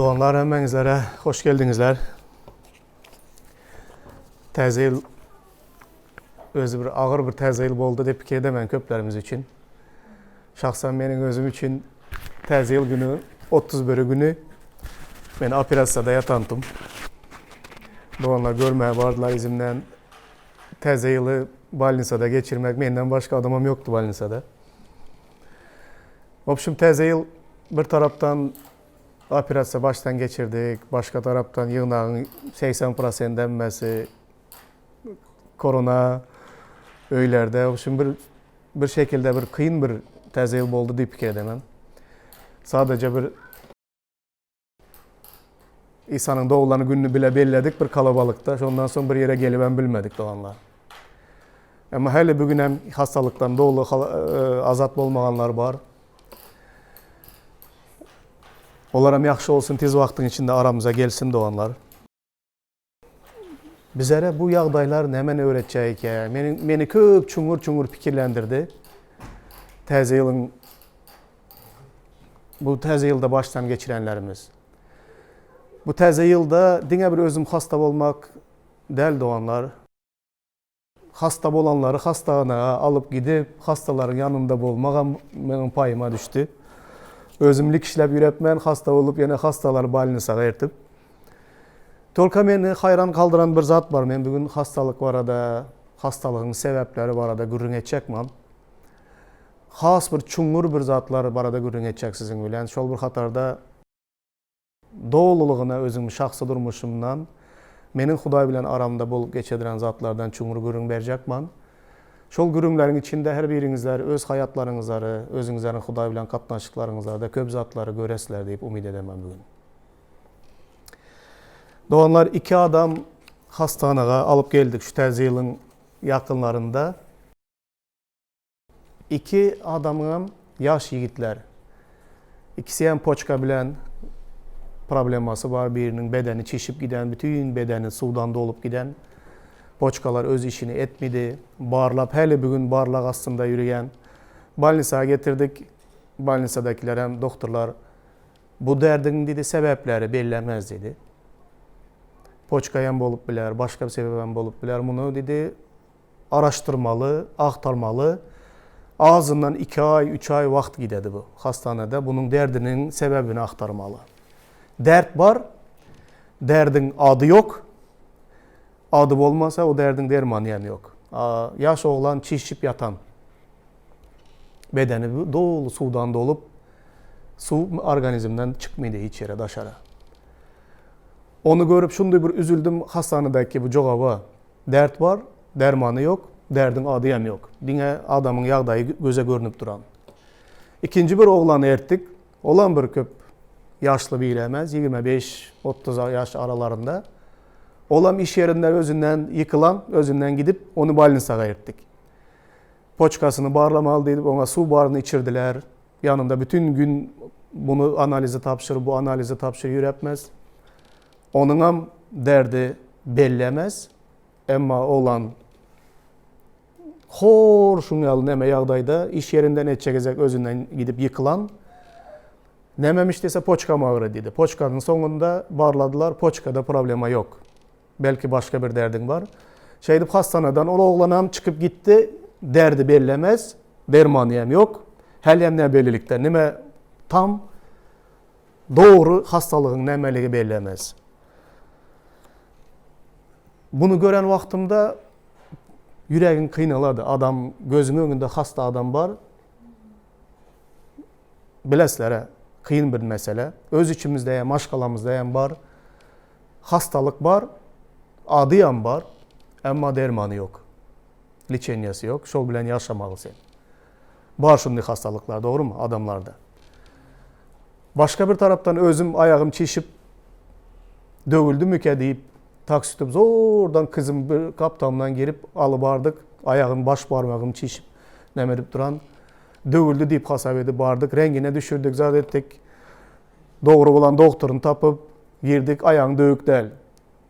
Doğanlar hemenizlere hoş geldinizler. Təzə il özü bir ağır bir təzə il oldu deyip fikir edemem köplərimiz için. Şahsen benim özüm için təzə il günü 31 günü ben operasyada yatandım. Doğanlar görmeye vardılar izimden. Təzə yılı Balninsa'da geçirmek benden başka adamım yoktu Balninsa'da. Общем təzə yıl bir taraftan operasiya baştan geçirdik, başka taraftan yığınağın 80% denmesi, korona öylerde. Общем bir şekilde bir kıyın bir təzə yıl oldu deyip fikir edemem. Sadece bir İsa'nın doğulanı gününü bile belirledik bir kalabalıkta. Ondan sonra bir yere gelip bilmedik doğanlar. Ama hele bugün hem hastalıktan doğulu azat olmayanlar var. Olaram yaxşı olsun tez vaktin içinde aramıza gelsin doğanlar. Bizlere bu yağdaylar hemen öğretecek ki beni köp çungur fikirlendirdi. Təzə yılın bu təzə yılda baştan geçirenlerimiz. Bu təzə yılda dine bir özüm hasta olmak değil doğanlar. Hasta olanları hastahanağa alıp gidip hastaların yanında olmak benim payıma düştü. Özümlük işlep üretmen, hasta olup yine hastaları Balninsa'ya ertip. Tolka beni hayran kaldıran bir zat var. Ben bugün hastalık var da, hastalığın sebepleri var da gürün edecekmem. Has bir çungur bir zatlar var da gürün edecek sizin bilen. Şol bir hatarda doğululuğuna özüm şahsı durmuşumdan, menin Huday bilen aramda bol geçediren zatlardan çungur gürün verecekmem. Şol gürümlerin içinde her birinizler öz hayatlarınızları, özünüzlerin Huday bilen katnaşıklarınızlarda köp zatları göresler deyip umid edemem bugün. Doğanlar iki adam hastaneye alıp geldik şu təzə yılın yakınlarında. İki adamın yaş yigitler. İkisi hem poçka bilen probleması var. Birinin bedeni çişip giden, bütün bedeni sudan dolup giden. Poçkalar öz işini etmedi. Barlap, hele bugün barlak aslında yürüyen. Balninsa'ya getirdik. Balninsa'dakiler hem doktorlar bu derdin dedi sebepleri belirlemez dedi. Poçka hem bolup biler, başka bir sebep hem bolup biler. Bunu dedi araştırmalı, aktarmalı. Ağzından 2 ay, 3 ay vakt gidedi bu hastanede. Bunun derdinin sebebini aktarmalı. Dert var, derdin adı yok. Adı olmasa o derdin dermanı hem yok. Yaş oğlan çişip yatan. Bedeni dolu sudan dolup su organizmden çıkmıyordu hiç yere dışarı. Onu görüp şunday bir üzüldüm hastanedeki bu cevaba. Dert var, dermanı yok, derdin adı hem yok. Dine adamın yağdayı göze görünüp duran. İkinci bir oğlanı erttik. Olan bir köp yaşlı bir ilemez, 25-30 yaş aralarında. Olam iş yerinden özünden yıkılan, özünden gidip onu Balninsa'ya erttik. Poçkasını bağlamalı deyip ona su barını içirdiler. Yanında bütün gün bunu analizi tapşırır, bu analizi tapşırır yürütmez. Onun derdi bellemez. Ama olan hor şunyalı neme yağdayda iş yerinden etçekecek özünden gidip yıkılan. Nememiş dese poçka ağrı dedi. Poçkanın sonunda bağladılar. Poçkada problema yok. Belki başka bir derdin var. Şeydip hastaneden o oğlanam çıkıp gitti. Derdi bellemez. Dermanı yok. Helyem ne belirlikte. Neme tam doğru hastalığın nemeliği bellemez. Bunu gören vaktimde yüreğin kıynaladı. Adam gözünün önünde hasta adam var. Bileslere kıyın bir mesele. Öz içimizde hem aşkalamızda hem var. Hastalık var. Adı var. Ama dermanı yok. Liçenyası yok. Şol bilen yaşamalısın. Var şunday hastalıklar doğru mu adamlarda? Başka bir taraftan özüm ayağım çişip dövüldü müke deyip taksi tutup zordan kızım bir kaptamdan girip alıbardık. Ayağım baş parmağım çişip nemerip duran. Dövüldü deyip hasap edip bardık. Rengine düşürdük zat ettik. Doğru olan doktorunu tapıp girdik. Ayağın dövük değil.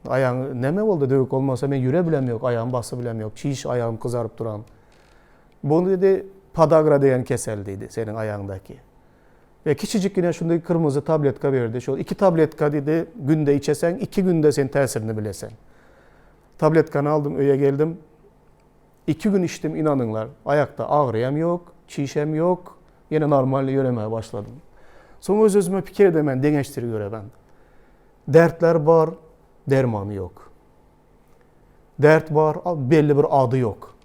Ayağın neme oldu dövük olmasa ben yüre bilem yok. Ayağım bası bilem yok. Çiş ayağım kızarıp duran. Bunu dedi padagra diyen keseldiydi senin ayağındaki. Ve küçücük yine şundaki kırmızı tabletka verdi. Şu 2 tabletka dedi günde içesen 2 günde sen tesirini bilesen. Tabletkanı aldım öye geldim. 2 gün içtim inanınlar. Ayakta ağrıyam yok, çişem yok. Yine normal yürümeye başladım. Sonra öz-özüme fikir edemen, deneştiri göre ben. Dertler var, dermanı yok. Dert var, belli bir adı yok.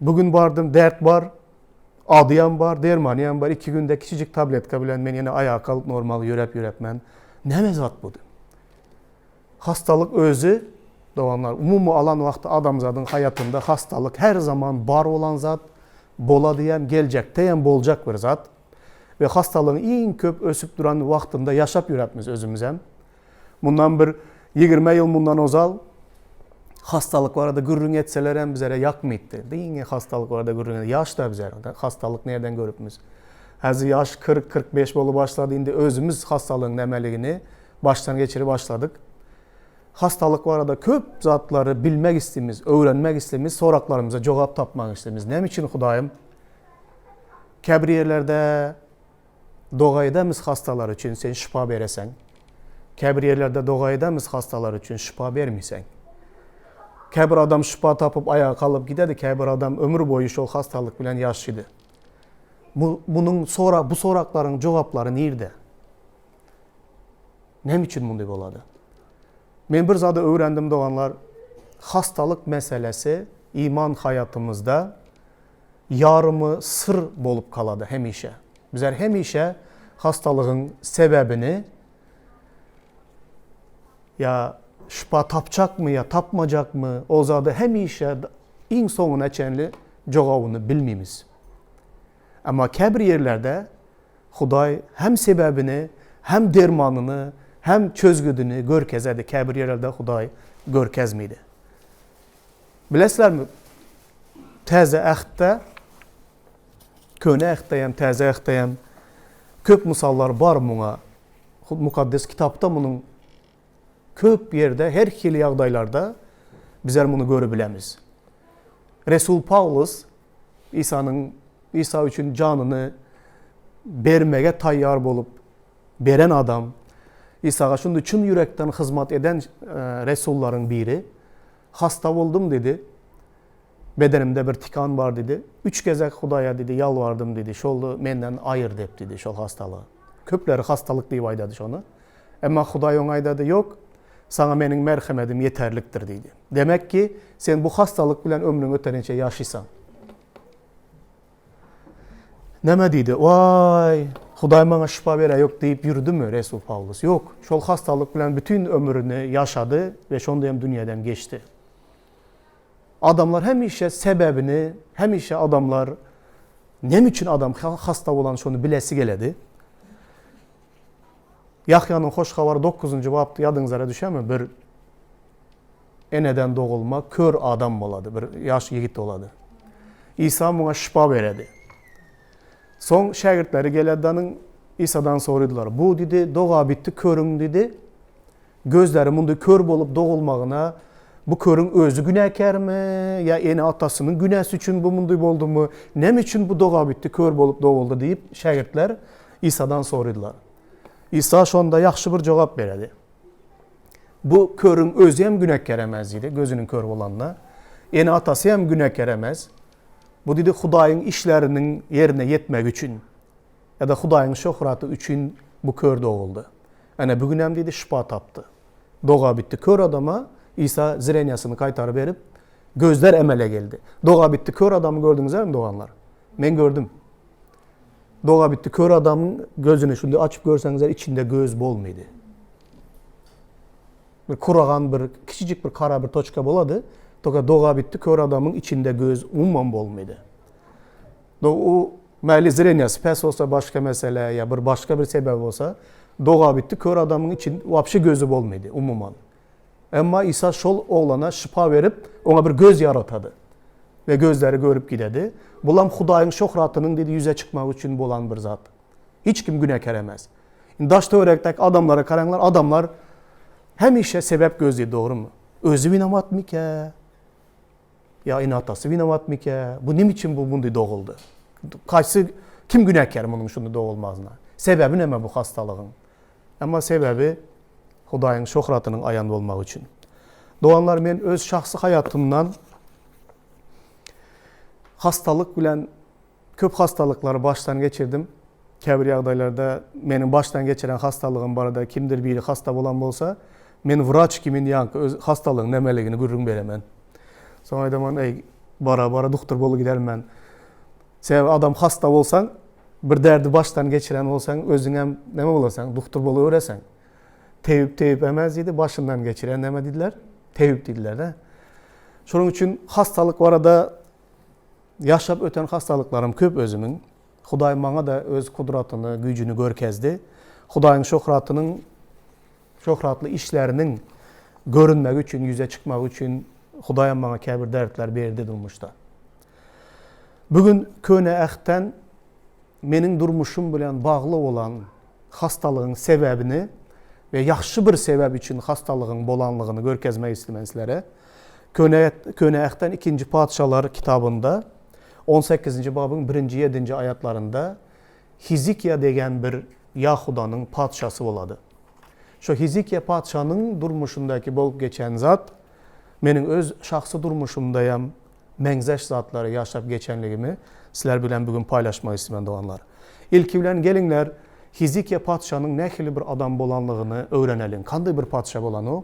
Bugün vardım, dert var, adıyan var, dermanıyam var. 2 günde küçücük tabletka bilen ben yine ayağa kalıp normal yürep men. Ne mezat bu? Hastalık özü, doğanlar, umumu alan vakti adamzadın hayatında hastalık her zaman var olan zat, bola diyem, gelecekte hem bolacak bir zat. Ve hastalığın en köp ösüp duran vaktinde yaşap yürepmiz özümüzem. Bundan bir 20 yıl bundan ozal, hastalık var da gürrün etseler hem bizlere yakmaydı. Değil hastalık var da gürrün etseler. Yaş da bizlere. Hastalık nereden görüpmiz? Hazır yaş 40-45 bolu başladığında özümüz hastalığın nemeliğini baştan geçirip başladık. Hastalık var da köp zatları bilmek istemiz, öğrenmek istemiz, soraklarımıza cevap tapmak istemiz. Ne için Hudayım? Kebri yerlerde doğaydamız hastalar için sen şifa veresen. Kebri yerlerde doğaydamız hastalar için şifa vermeysen. Kebir adam şifa tapıp ayağa kalıp giderdi. Kebir adam ömür boyu şu hastalık bilen yaşlıydı. Bu sorakların cevapları nerede? Ne için bunu boladı? Ben bir zada öğrendim doğanlar, hastalık meselesi iman hayatımızda yarımı sır bolup kaladı hemişe. Bizler hemişe hastalığın sebebini ya şifa tapacak mı ya tapmayacak mı o zada hemişe en sonuna çenli cevabını bilmemiz. Ama kebri yerlerde Huday hem sebebini hem dermanını hem çözgüdünü görkezedi. Kebir yerlerde Huday görkezmiydi. Bilesler mi? Teze əhddə, köne əhdəyəm, teze əhdəyəm. Köp misallar var buna. Mukaddes kitapta bunun köp yerde, her xil yağdaylarda bizler bunu görü bilemiz. Resul Paulus İsa üçün canını vermeye tayyar bolup veren adam, İsa'ga şunda çın yürekten hizmet eden Resulların biri, hasta oldum dedi, bedenimde bir tikan var dedi, 3 gezek Hudaya dedi, yalvardım dedi, şolu menden ayır dep dedi, şol hastalığı. Köpleri hastalık deyip aydadı şonu. Ama Huday on aydadı yok, sana benim merhametim yeterliktir dedi. Demek ki sen bu hastalık bilen ömrün öterince yaşıysan. Neme dedi? Vay, Huday bana şifa vere yok deyip yürüdü mü Resul Paulus? Yok. Şol hastalık bilen bütün ömrünü yaşadı ve şondayım dünyadan geçti. Adamlar hemişe sebebini, hemişe adamlar ne için adam hasta olan şunu bilesi geledi. Yahya'nın hoş havarı 9. babda yadınızlara düşer mi? Bir eneden doğulma kör adam oladı, bir yaş yigit oladı. İsa buna şifa veredi. Son şagirdleri geledanın İsa'dan soruyordular. Bu dedi doğa bitti körün dedi. Gözleri bundu kör bolup doğulmağına bu körün özü günahkar mı? Ya eni atasının günahı için bu mundu oldu mu? Ne için bu doğa bitti kör bolup doğuldu deyip şagirdler İsa'dan soruyordular. İsa şonda yaxşı bir cevap verdi. Bu körün özü hem günahkar emez idi gözünün kör olanına. Eni atası hem günahkar emez. Bu dedi Hudayın işlerinin yerine yetmek için ya da Hudayın şöhratı için bu kör doğuldu. Yani bugün hem dedi şifa taptı. Doğa bitti kör adama İsa zirenyasını kaytarıp verip gözler emele geldi. Doğa bitti kör adamı gördünüz mi doğanlar? Ben gördüm. Doğa bitti kör adamın gözünü şimdi açıp görseniz içinde göz bol muydu? Bir kurağan bir küçücük bir kara bir toçka boladı. Doğa bitti kör adamın içinde göz umman bol muydu? O məyli zirenyası pes olsa başka mesele ya bir başka bir sebep olsa doğa bitti kör adamın için vapşı gözü bol muydu umuman? Ama İsa şol oğlana şifa verip ona bir göz yaratadı. Ve gözleri görüp gidedi. Bulam Hudayın şöhratının dedi yüze çıkmak için bolan bir zat. Hiç kim günahkar emez. Daşta öğrekteki adamlara karanlar adamlar hemişe sebep gözlüğü doğru mu? Özü binamat mı ki? Ya inatası binamat mı ki? Bu ne için bu bundu doğuldu? Kim günahkar bunun şunu doğulmazına? Sebebi neme bu hastalığın? Ama sebebi Hudaýyň şöhratynyň aýanda bolmagy üçin. Doğanlar, men öz şahsy hayatımdan hastalık bilen köp hastalıkları baştan geçirdim. Käbir ýagdaýlarda menin baştan geçiren hastalığım barada kimdir biri hasta bolan bolsa, men wraç kimin ýanky öz hastalygyň nemeligini gürrüň beremen. Soňra aýdaman, ey bara doktor bolup gidermen. Sebäbi adam hasta bolsaň, bir derdi baştan geçiren bolsaň, özüň hem neme bolasaň, doktor bolup öreseň. Tewip emez idi, başından geçiren neme didiler? Tewip didiler de. Şonuň üçin hastalyk barada yaşap öten hastalıklarım köp özümün. Hudaý maňa da öz kudratyny, güýjüni görkezdi. Hudaýyň şöhratly işlerinin görünmegi üçin, yüze çıkmak üçin Hudaýam maňa käbir dertler berdi durmuşda. Bugün köne ähten menin durmuşum bilen bagly olan hastalygyň sebäbini ve ýaxşy bir sebäp üçin hastalygyň bolanlygyny görkezmek istemen sizlere. Köne ähten 2. Padşalar kitabında 18. babın 1-7 ayatlarında Hizkiýa degen bir Yahudanyň padşasy boladı. Şo Hizkiýa padşanyň durmuşundaki bolup geçen zat menin öz şahsy durmuşumdaýam meňzeş zatlary ýaşap geçenligimi sizler bilen bugün paylaşmak istemen doganlar. İlki bilen geliňler Hizkiýa padşanyň nähili bir adam bolanlygyny öwrenelim. Kanday bir padşa bolan o?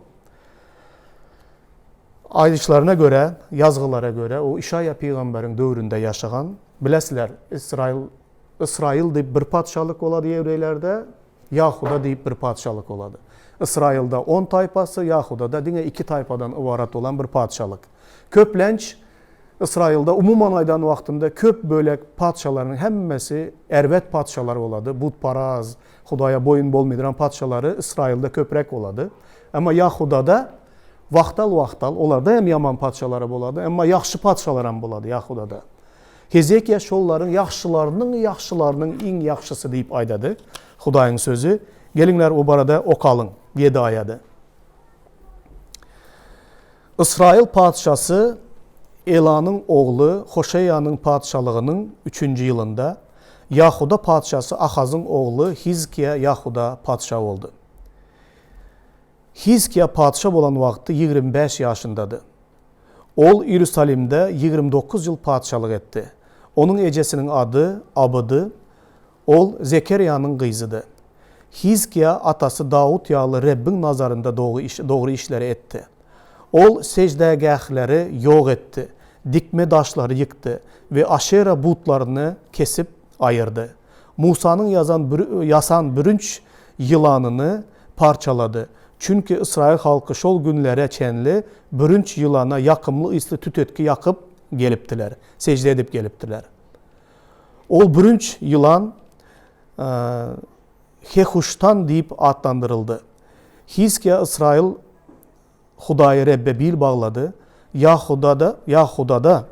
Aýdyşlaryna göre, yazgylara göre o İşaya peýgamberiň döwründe ýaşagan, bilesler, İsrail diýip bir padşalyk bolady Ýewreýlerde, Yahuda diýip bir padşalyk bolady. İsrailda 10 taýpasy, Yahudada diňe 2 taýpadan ibarat olan bir padşalyk. Köplenç İsrailda umuman aýdan wagtynda köp bölek padşalaryň hemmesi erwet padşalar bolady. Butparaz, Hudaýa boyun bolmaýan padşalary İsrailda köprek bolady. Ama Yahudada wagtal olarda hem yaman padşalary bolady, emma ýaxşy padşalar hem bolady Yahudada. Hizkiýa şolların ýaxşylarynyň iň ýaxşysy diýip aýdady. Hudaýyň sözü. Geliňler o barada okalyň 7 aýady. İsrail padşasy Elanyň ogly Hoşeýanyň padşalygynyň 3-nji ýylynda Yahuda padşasy Ahazyň ogly Hizkiýa Yahuda padşa boldy. Hizkiýa padşa bolan wagty 25 ýaşyndady. Ol Ýerusalimde 29 ýyl padşalyk etdi. Onun ejesiniň ady Abydy. Ol Zekeriýanyň gyzydy. Hizkiýa atasy Daud ýaly Rebbiň nazarynda dogry işleri etdi. Ol secdegahları ýok etdi. Dikme daşları yıktı ve Aşera butlarını kesip ayırdı. Musa'nın yasan bürünç yılanını parçaladı. Çünkü İsrail halkı şol günlere çenli bürünç yılana yakımlı isli tütetki yakıp geliptiler. Secde edip geliptiler. Ol bürünç yılan Hehuştan deyip adlandırıldı. Hizkiýa İsrail Hudaýy Rebbe bil bağladı. Yahudada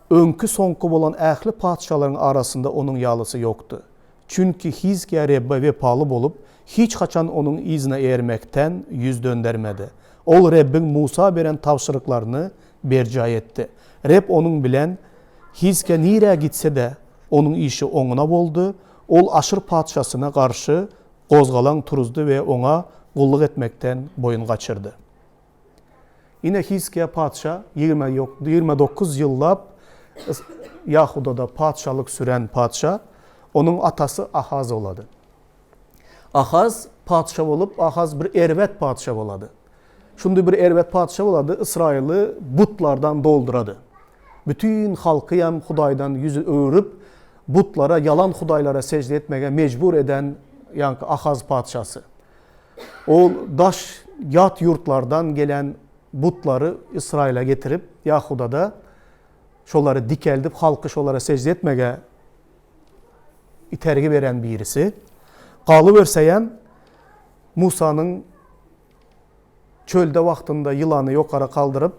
önkü soňky bolan ähli padşalaryň arasında onun ýalysı ýokdy. Çünkü Hizkiýa Rebbe wepaly bolup hiç haçan onun izine ermekten yüz döndürmedi. Ol Rebbiň Musa beren tawşyryklaryny berjay etdi. Reb onun bilen Hizkiýa nire gitse de onun işi oňuna boldu. Ol aşyr padşasyna garşy gozgalan turuzdu ve ona gulluk etmekten boyun kaçırdı. Yine Hizkiýa padşa 29 ýyllap Yahudada padşalyk süren padşa, onun atası Ahaz oladı. Ahaz padşa bolup, Ahaz bir erwet padşa boladı. Şunday bir erwet padşa boladı, İsrail'i butlardan dolduradı. Bütün halkı hem Hudaýdan yüzü öwürüp, butlara, yalan hudaýlara secde etmege mecbur eden yankı Ahaz padşası. O daş yat yurtlardan gelen butları İsrail'e getirip Yahuda'da şoları dikeldip halkı şolara secde etmege itergi veren birisi. Kalıverseyen Musa'nın çölde vaktinde yılanı yokara kaldırıp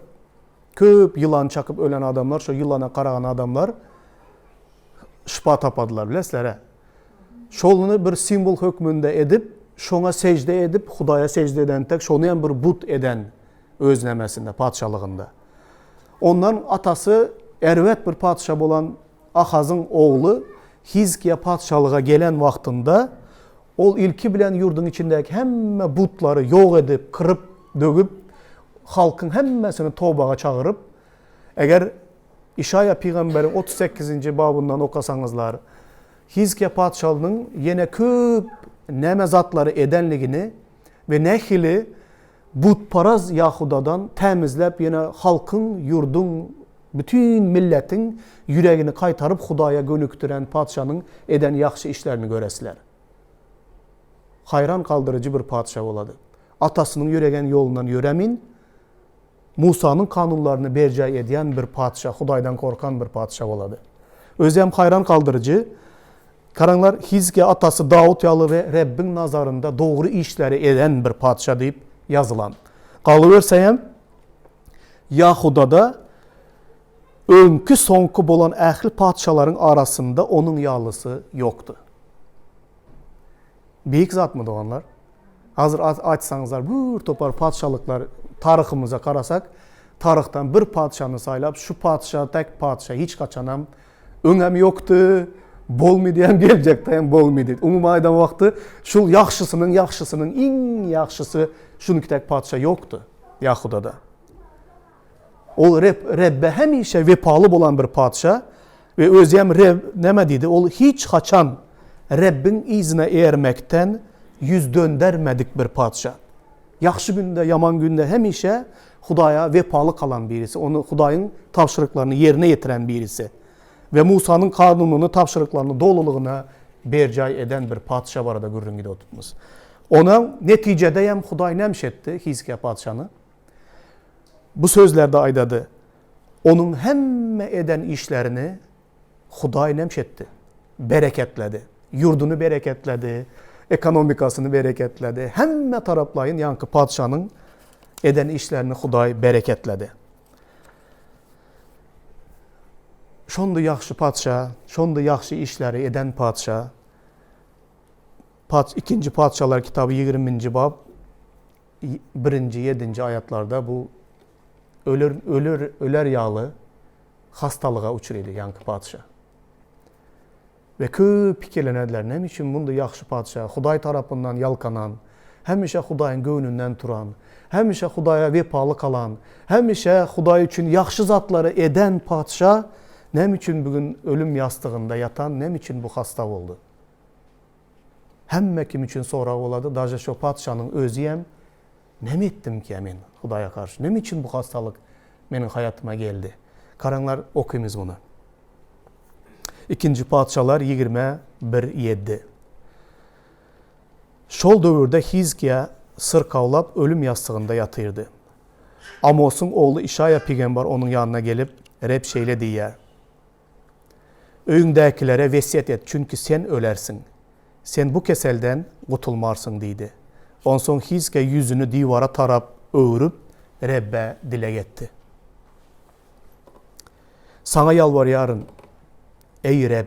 köp yılan çakıp ölen adamlar, şu yılana karagan adamlar şıpa tapadılar bilesler. Şolunu bir simbol hükmünde edip, şona secde edip, Hudaýa secde eden tek, şonu hem bir but eden özlemesinde, padşalığında. Ondan atası erwet bir padşa bolan Ahaz'ın oğlu Hizkiya padşalığa gelen vaxtında ol ilki bilen yurdun içindeki hemme butları yok edip, kırıp, dögüp, halkın hemmesini tövbaga çağırıp, eğer İşaya Peygamber'in 38. babından okasanızlar, Hizkiya padşalının yine köp neme zatları edenligini ve nehili butparaz Yahudadan temizlep yine halkın, yurdun, bütün milletin yüreğini kaytarıp Hudaya gönüktüren padşanın eden yaxşı işlerini göresler. Hayran kaldırıcı bir padşah oladı. Atasının yüregen yolundan yöremin, Musa'nın kanunlarını bercay ediyen bir padşah, Hudaydan korkan bir padşah oladı. Özlem hayran kaldırıcı, karanlar Hizkiya atası Davut yalı ve Rabbin nazarında doğru işleri eden bir padşah deyip yazılan. Kalıverseyem, Yahuda'da önkü sonku bolan əhli padşaların arasında onun yalısı yoktu. Büyük zat mı doğanlar? Hazır açsanızlar, bir topar padşalıklar tariximize karasak, tarixten bir padşanı saylap, şu padşah, tek padşah hiç kaçanam, önem yoktu, bolmaydı hem gelecekte hem bolmaydı. Umumaydan vakti, şu yaxşısının en yaxşısı şunun tek padşah yoktu Yahuda'da. O Rebbe hemişe vepalı olan bir padşah ve özlem Reb neme dedi? O hiç kaçan Rabbin izine ermekten yüz döndürmedik bir padşah. Yaxşı günde, yaman günde hemişe Hudaya vepalı kalan birisi. Onu Hudayın tavşırıklarını yerine getiren birisi. Ve Musa'nın kanununu, tavşırıklarını doluluğuna bercay eden bir padşah var da gürrüngide oturtmuş. Ona neticede hem Huday nemşetti Hizkiya padşanı. Bu sözlerde aydadı. Onun hemme eden işlerini Huday nemşetti. Bereketledi. Yurdunu bereketledi. Ekonomikasını bereketledi. Hemme taraflayın yankı padşanın eden işlerini Huday bereketledi. Şonda yaxşı padşah, şonda yaxşı işleri eden padşah. 2. Padşalar kitabı 20. bab 1. 7. ayatlarda bu öler yağlı hastalığa uçuruydu yankı padşah. Ve köp fikirlenediler. Ne için bunda yaxşı padşah, Huday tarafından yalkanan, hemişe Hudayın göğününden turan, hemişe Hudaya vepalı kalan, hemişe Huday için yaxşı zatları eden padşah, ne için bugün ölüm yastığında yatan, ne için bu hasta oldu? Hemme kim için sonra oladı, daja şu padşanın özüyem, ne mi ettim ki emin Hudaya karşı? Ne için bu hastalık benim hayatıma geldi? Karanlar okuyumuz bunu. 2. Padşalar 21:7. Şol dövrde Hizkiya sırkavlap ölüm yastığında yatırdı. Amos'un oğlu İşaya peygamber onun yanına gelip Reb şeyle diyer. Öyündəkilere vesiyet et çünkü sen ölersin. Sen bu keselden kurtulmarsın dedi. Ondan sonra Hizkiya yüzünü divara tarap öğürüp Rebbe dile etti. Sana yalvarıyorum ey Reb,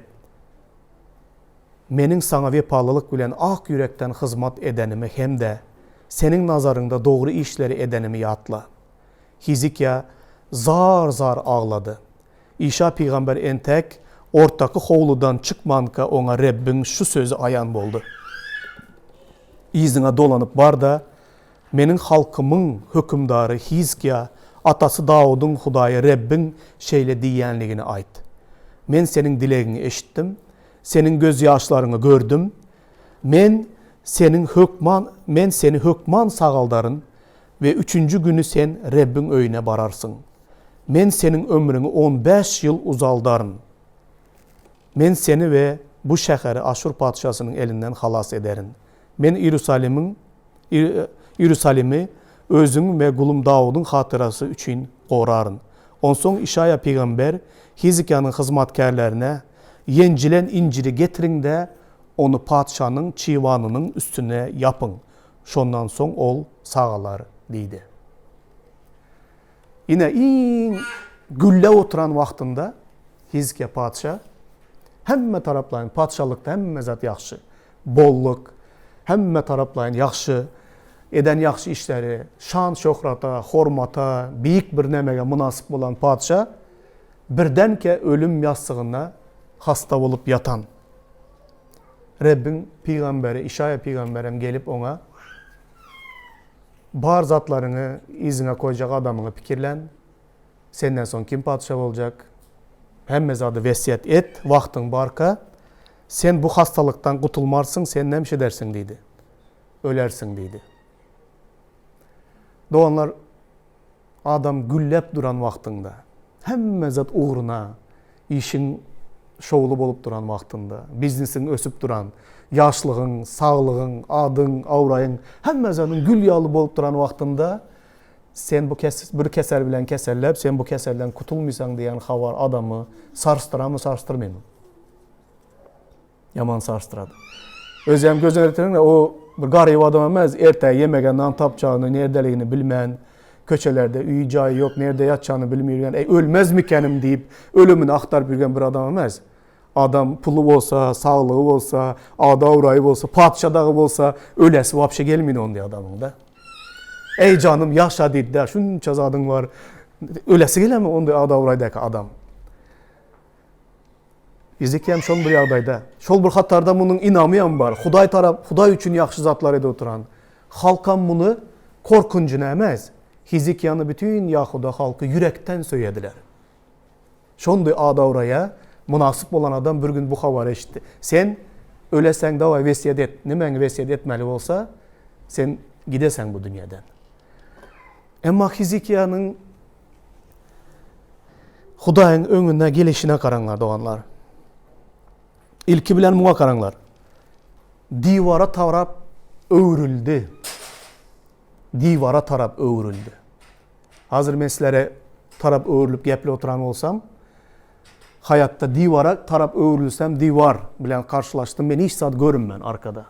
menin sana vepalılık bilen ak yürekten hizmet edenimi hem de senin nazarında doğru işleri edenimi yatla. Hizkiya zar zar ağladı. İşa peygamber entek ortaki hovludan çıkmanka ona Rabbin şu sözü ayan boldu. İzine dolanıp bar da menin halkımın hükümdarı Hizkiya atası Davud'un Hudaya Rabbin şeyle diyenliğini ait. Men senin dileğini eşittim. Senin gözyaşlarını gördüm. Men seni hükman sağaldarın ve 3. günü sen Rabbin öyüne bararsın. Men senin ömrünü 15 yıl uzaldarın. Men seni ve bu şehri Aşur padişasının elinden halas ederin. Men İrusalimi özüm ve kulum Davud'un hatırası için korarın. Ondan sonra İşaya peygamber Hizkiya'nın hizmetkarlarına yencilen inciri getirin de onu padişanın çivanının üstüne yapın. Şondan son ol sağalar deydi. Yine in gülle oturan vaxtında Hizkiya padişah hemme taraflayın padişalıkta hemme zat yaxşı. Bolluk, hemme taraflayın yaxşı. Eden yaxşı işleri, şan şöhrata, hormata, büyük bir nemege münasip olan padişah birdenke ölüm yastığına hasta olup yatan Rabbin peygamberi, İşaya peygamberem gelip ona bar zatlarını izine koyacak adamını pikirlen. Senden son kim padişah olacak? Hemme zadı vesiyet et, vaktin barka. Sen bu hastalıktan kutulmarsın, sen ne şey dersin dedi. Ölersin dedi. Doğanlar adam güllep duran vaktinde, hemme zat uğruna, işin şoğulu bolup duran vaktinde, biznesin ösüp duran, yaşlığın, sağlığın, adın, avrayın, hemme zatın gül yağlı bolup duran vaktinde, sen bu bir keser bilen keserlep, sen bu keserden kutulmaysan diyen havar adamı sarstıra mı, sarstırmıyor mu? Yaman sarstırады. Özüm gözün ötürüne o bir garip adam emez, erteye yemegenden tapacağını, neredeligini bilmeyen, köçelerde üy cayı yok, nerede yatacağını bilmeyen, ölmez mikenim deyip ölümünü aktarıp yürüyen bir adam emez. Adam pulu olsa, sağlığı olsa, adı avrayı olsa, padişahı olsa, ölesi vapşe gelmiyor onun diye adamın da. Ey canım yaşa dedi de, şunca zadın var, ölesi gelemiyor onun diye adı avraydaki adam. Hizikiyem şol bir yağdayda. Şol bir hattarda bunun inamıyan var. Huday üçün yaxşı zatlar ede oturan. Halkan bunu korkuncuna emez. Hizikiyanı bütün Yahuda halkı yürekten söylediler. Şondu adavraya münasip olan adam bir gün bu havarı eşitti. Sen ölesen davay vesiyet et. Nemen vesiyet etmeli olsa sen gidesen bu dünyadan. Ama Hizikiyanın Hudayın önüne gelişine karanlar doğanlar. İlki bilen muğa karanlar. Divara tarap öğrüldü. Divara tarap öğrüldü. Hazır men sizlere tarap öğrülüp gepli oturan olsam, hayatta divara tarap öğrülsem divar bilen karşılaştım. Ben hiç saat görünmem arkada.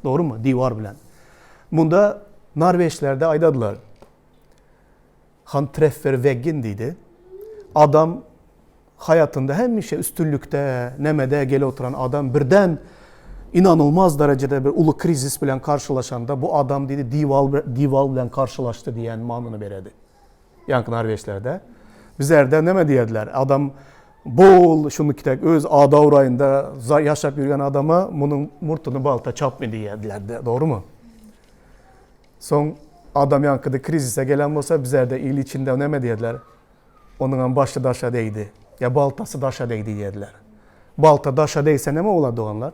Doğru mu? Divar bilen. Bunda Norveçlerde aydadılar. Han Treffer Veggin deydi. Adam hayatında hem şey üstünlükte, nemede gele oturan adam birden inanılmaz derecede bir ulu krizis bilen karşılaşanda bu adam dedi dival bilen karşılaştı diyen manını veredi. Yankı Norveçlerde. Bizlerde neme diyediler? Adam bol şunu kitek öz adavrayında yaşap yürüyen adama bunun murtunu balta çapmı diyediler de, doğru mu? Son adam yankıda krizise gelen olsa bizlerde il içinde neme diyediler? Onun başı daşa değdi. Ya baltası daşa değdi diyediler. Balta daşa değse ne mi ola doğanlar?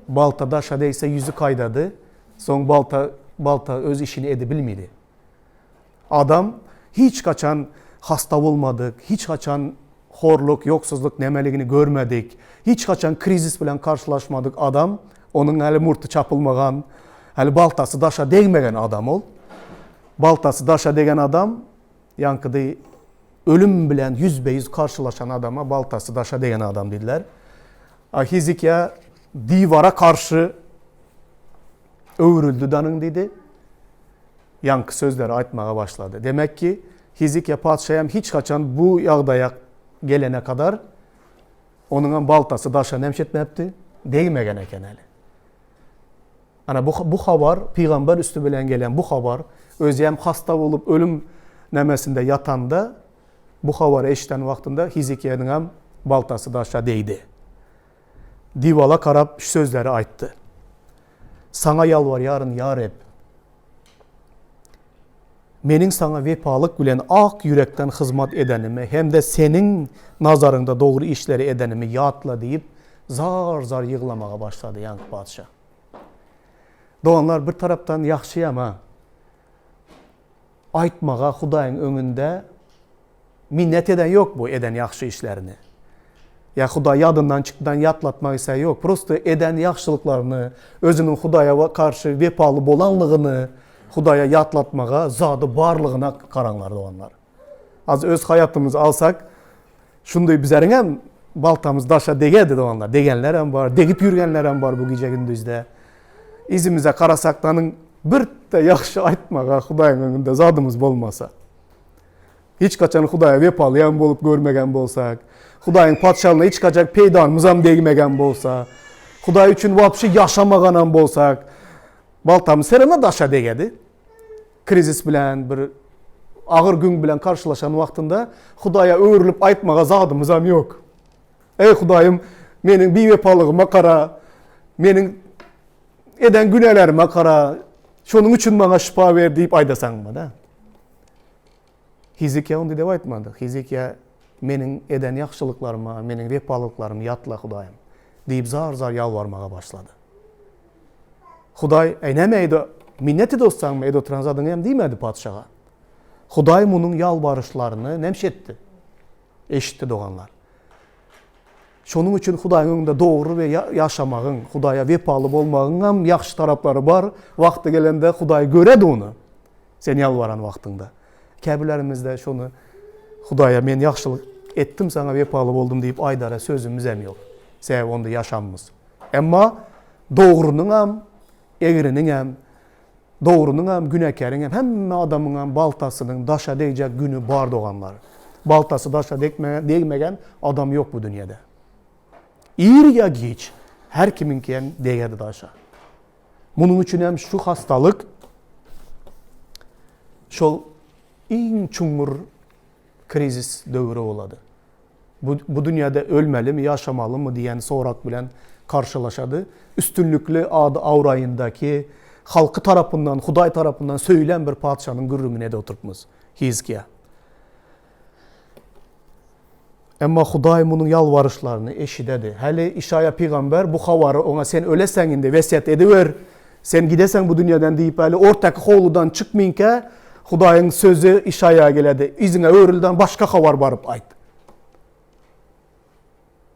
Balta daşa değse yüzü kaydadı. Son balta öz işini edebilmedi. Adam hiç kaçan hasta olmadık, hiç kaçan horluk, yoksuzluk nemeligini görmedik, hiç kaçan krizis bilen karşılaşmadık adam, onun hali murtu çapılmagan, hali baltası daşa değmegen adam ol. Baltası daşa değen adam, yankıda ölüm bilen yüz karşılaşan adama baltası daşa değen adam dediler. Hizikya divara karşı öğrüldü danın dedi. Yankı sözleri aytmaya başladı. Demek ki Hizikya padişahım hiç kaçan bu yağdaya gelene kadar onun baltası daşa nemşetmepti. Değmegen eken hali. Ana bu haber peygamber üstü bilen gelen bu haber özüm hasta olup ölüm nemesinde yatanda bu haber eşiten vaktinde Hizikya'nın baltası daşa değdi. Divala karab şu sözleri ayttı. Sana yalvar yarın ya Rab. Menin sana vefalık bilen ak yürekten hizmet edenimi hem de senin nazarında doğru işleri edenimi yatla deyip zar yığılamaya başladı yankı padişah. Doğanlar bir taraftan yaxşı ama aytmağa Hudayın önünde minnet eden yok bu eden yaxşı işlerini. Ya Huday yadından çıktıdan yatlatmak ise yok. Prosto eden yaxşılıklarını, özünün Hudaya karşı vefalı bolanlığını Hudaya yatlatmağa, zadı barlığına karanlar doğanlar. Az öz hayatımızı alsak, şunday bizlerin hem baltamız daşa degedi doğanlar. Degenler hem var, degip yürüyenler hem var bu gece gündüzde. İzimize karasaktanın bir de yaxşı aytmağa Hudayın önünde zadımız bolmasa. Hiç kaçan Hudaya vefalıyan bolup görmegen bolsak, Hudayın padişahına hiç kaçak peydanımızam değmegen bolsa, Huday üçün vapşı yaşamaganan bolsak, baltamız serena daşa degedi. Krizis bilen, bir ağır gün bilen karşılaşan vaktinde Hudaya öğürülüp aytmağa zadımızam yok. Ey Hudayım, menin bir vefalığıma kara, Menin eden günelerime kara, şonun için bana şifa ver deyip aydasan mı da? Hizkiya onu dep aytmady. Hizkiya menin eden yaxşılıklarıma, menin vefalıklarımı yatla Hudaýym deyip zar yalvarmaga başladı. Hudaý eýnemeydi, minneti dostsaňmy ede oturan zadyň hem diýmedi padşaha. Hudaý munun yalvarışlaryny nemşetdi. Eşitdi doganlar. Şonun üçün Hudaýyň öňünde dogry we ýaşamagyň, Hudaýa wepaly bolmagyň hem ýaxşy taraplary bar. Wagty gelende Hudaý göredi onu. Sen yalvaran wagtynda. Käbilerimizde şonu Hudaýa men ýaxşylyk etdim sana wepaly boldum diýip aýdara sözümüz hem ýok. Sebäbi onda ýaşamyz. Emma dogrunyň hem, egriniň hem, dogrunyň hem, günekeriň hem, hemme adamyň hem baltasynyň daşa degijek günü bar doganlar. Baltası daşa değmegen adam yok bu dünyada. İr ya geç, her kiminki hem değerdi daşa. Bunun için hem şu hastalık, şol en çuңur krizis dövrü oladı. Bu dünyada ölmeli mi, yaşamalı mı diyen sorak bilen karşılaşadı. Üstünlüklü adı avrayındaki halkı tarafından, Hudaý tarafından söylen bir padşanın gürrüngüne de oturtmuz. Hizkiya. Emma Hudaý munun yalvarışlarını eşidedi. Hele İşaya peygamber bu havarı ona sen öleseňinde wesiýet ediver. Sen gideseň bu dünyadan diýip hali ortaky howludan çykmaýynkä Hudaýyň sözü İşaya geledi. İzine öwrülden başka havar barıp aýt.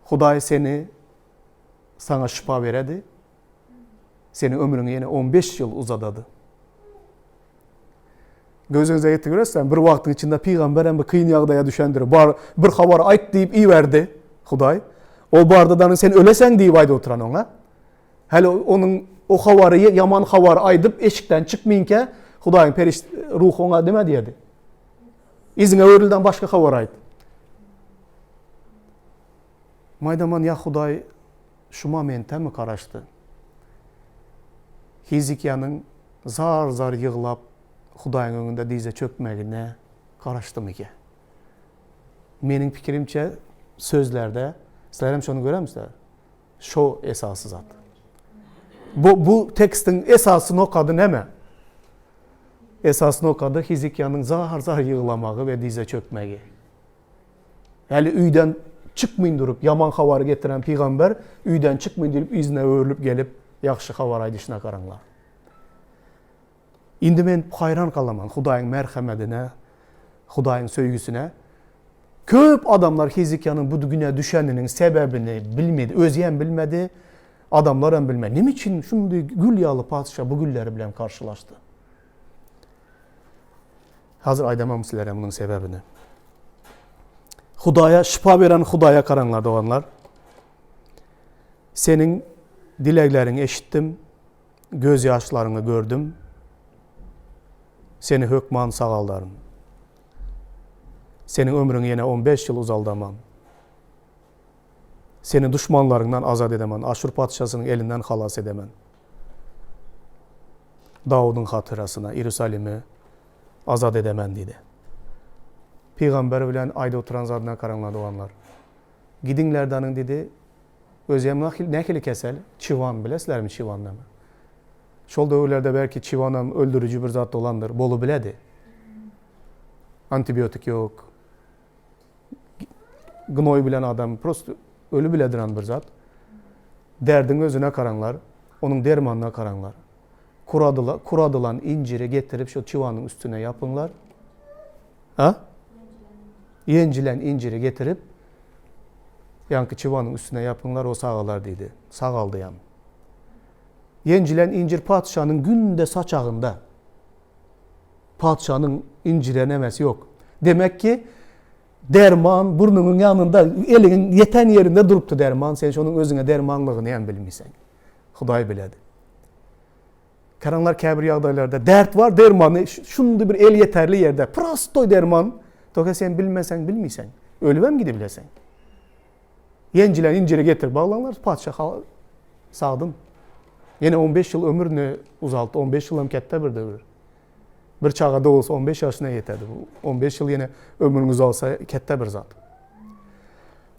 Hudaý seni sana şifa beredi. Senin ömrüňi ýene 15 ýyl uzadadı. Gözüňize ýetdi göresen bir wagtyň içinde peygamber hem bir kıyın ýagdaýa düşendir. Bar bir habar aýt diýip iýerdi Hudaý. O bardadan sen öleseň diýip aýdy oturan oňa. Hali onun o hawary yaman hawar aýdyp eşikden çykmaýynkä Hudaýyň ruhy oňa deme diýdi. İzine öwrülden başka hawar aýt. Maýdaman ya Hudaý şu momentde mi karaşdy? Hizkiýanyň zar ýyglap Hudaýyň öňünde dize çökmegine karaşdymy ki? Meniň pikirimçe sözlerde, sizler hem şonu göremizler. Şo esasy zat. Bu tekstin esasyny okady näme? Esasyny okady Hizkiýanyň zar ýyglamagy we dize çökmegi. Hali üýden çykmaýyn durup yaman hawary getiren peygamber üýden çykmaýyn diýip izine öwrülüp gelip ýaxşy hawar aýdyşyna garaňlar. Indi men hayran kalaman Hudaýyň merhametine, Hudaýyň söýgüsine. Köp adamlar Hizkiýanyň bu güne düşeninin sebebini bilmedi, özü hem bilmedi, adamlar hem bilmedi. Nim için şunday gül ýaly padşa bu gülleri bilen karşılaştı? Hazır aýdamam sizlere bunun sebebini. Hudaýa şifa beren Hudaýa karaňlar doganlar. Senin dileklerini eşittim, göz yaşlarını gördüm. Seni hökman sagaldarım. Senin ömrüň ýene 15 ýyl uzaldamam. Seni düşmanlarından azad edemen, Aşur padşasynyň elinden halas edemen. Dawudyň hatyrasyna Ýerusalimi azad edemen diýdi. Peygamber bilen aýda oturan zadyna karaňlar doganlar. Gidinlerden dedi, özüm nähili kesel, çiwan bileslermi çiwan näme? Şol döwürlerde belki çiwanam öldürücü bir zat olandır, bolu biledi. Antibiotik yok. Gnoy bilen adam prosto ölü bilediren bir zat. Derdin özüne karaňlar, onun dermanına karaňlar. Kuradılan inciri getirip şu çiwanın üstüne yapınlar. Ha? Yencilen inciri getirip yankı çiwanın üstüne yapınlar, o sağalar dedi. Sağaldı yan. Yencilen incir padşanın günde saçağında. Padşanın incire nemesi yok. Demek ki derman burnunun yanında, elinin yeten yerinde duruptu derman. Sen şonun özüne dermanlığını hem bilmiysen. Hudaý biledi. Karanlar käbir ýagdaýlarda dert var, dermanı şunday bir el yeterli yerde. Prostoy derman. Toka sen bilmesen bilmiysen. Ölübem gidi bilesen. Yencilen inciri getir bağlanlar, padşah sağdın. Yine 15 yıl ömrünü uzalttı. 15 yıl hem kette bir dövür. Bir çağda olsa 15 yaşına yeterdi. 15 yıl yine ömrünüz olsa kette bir zat.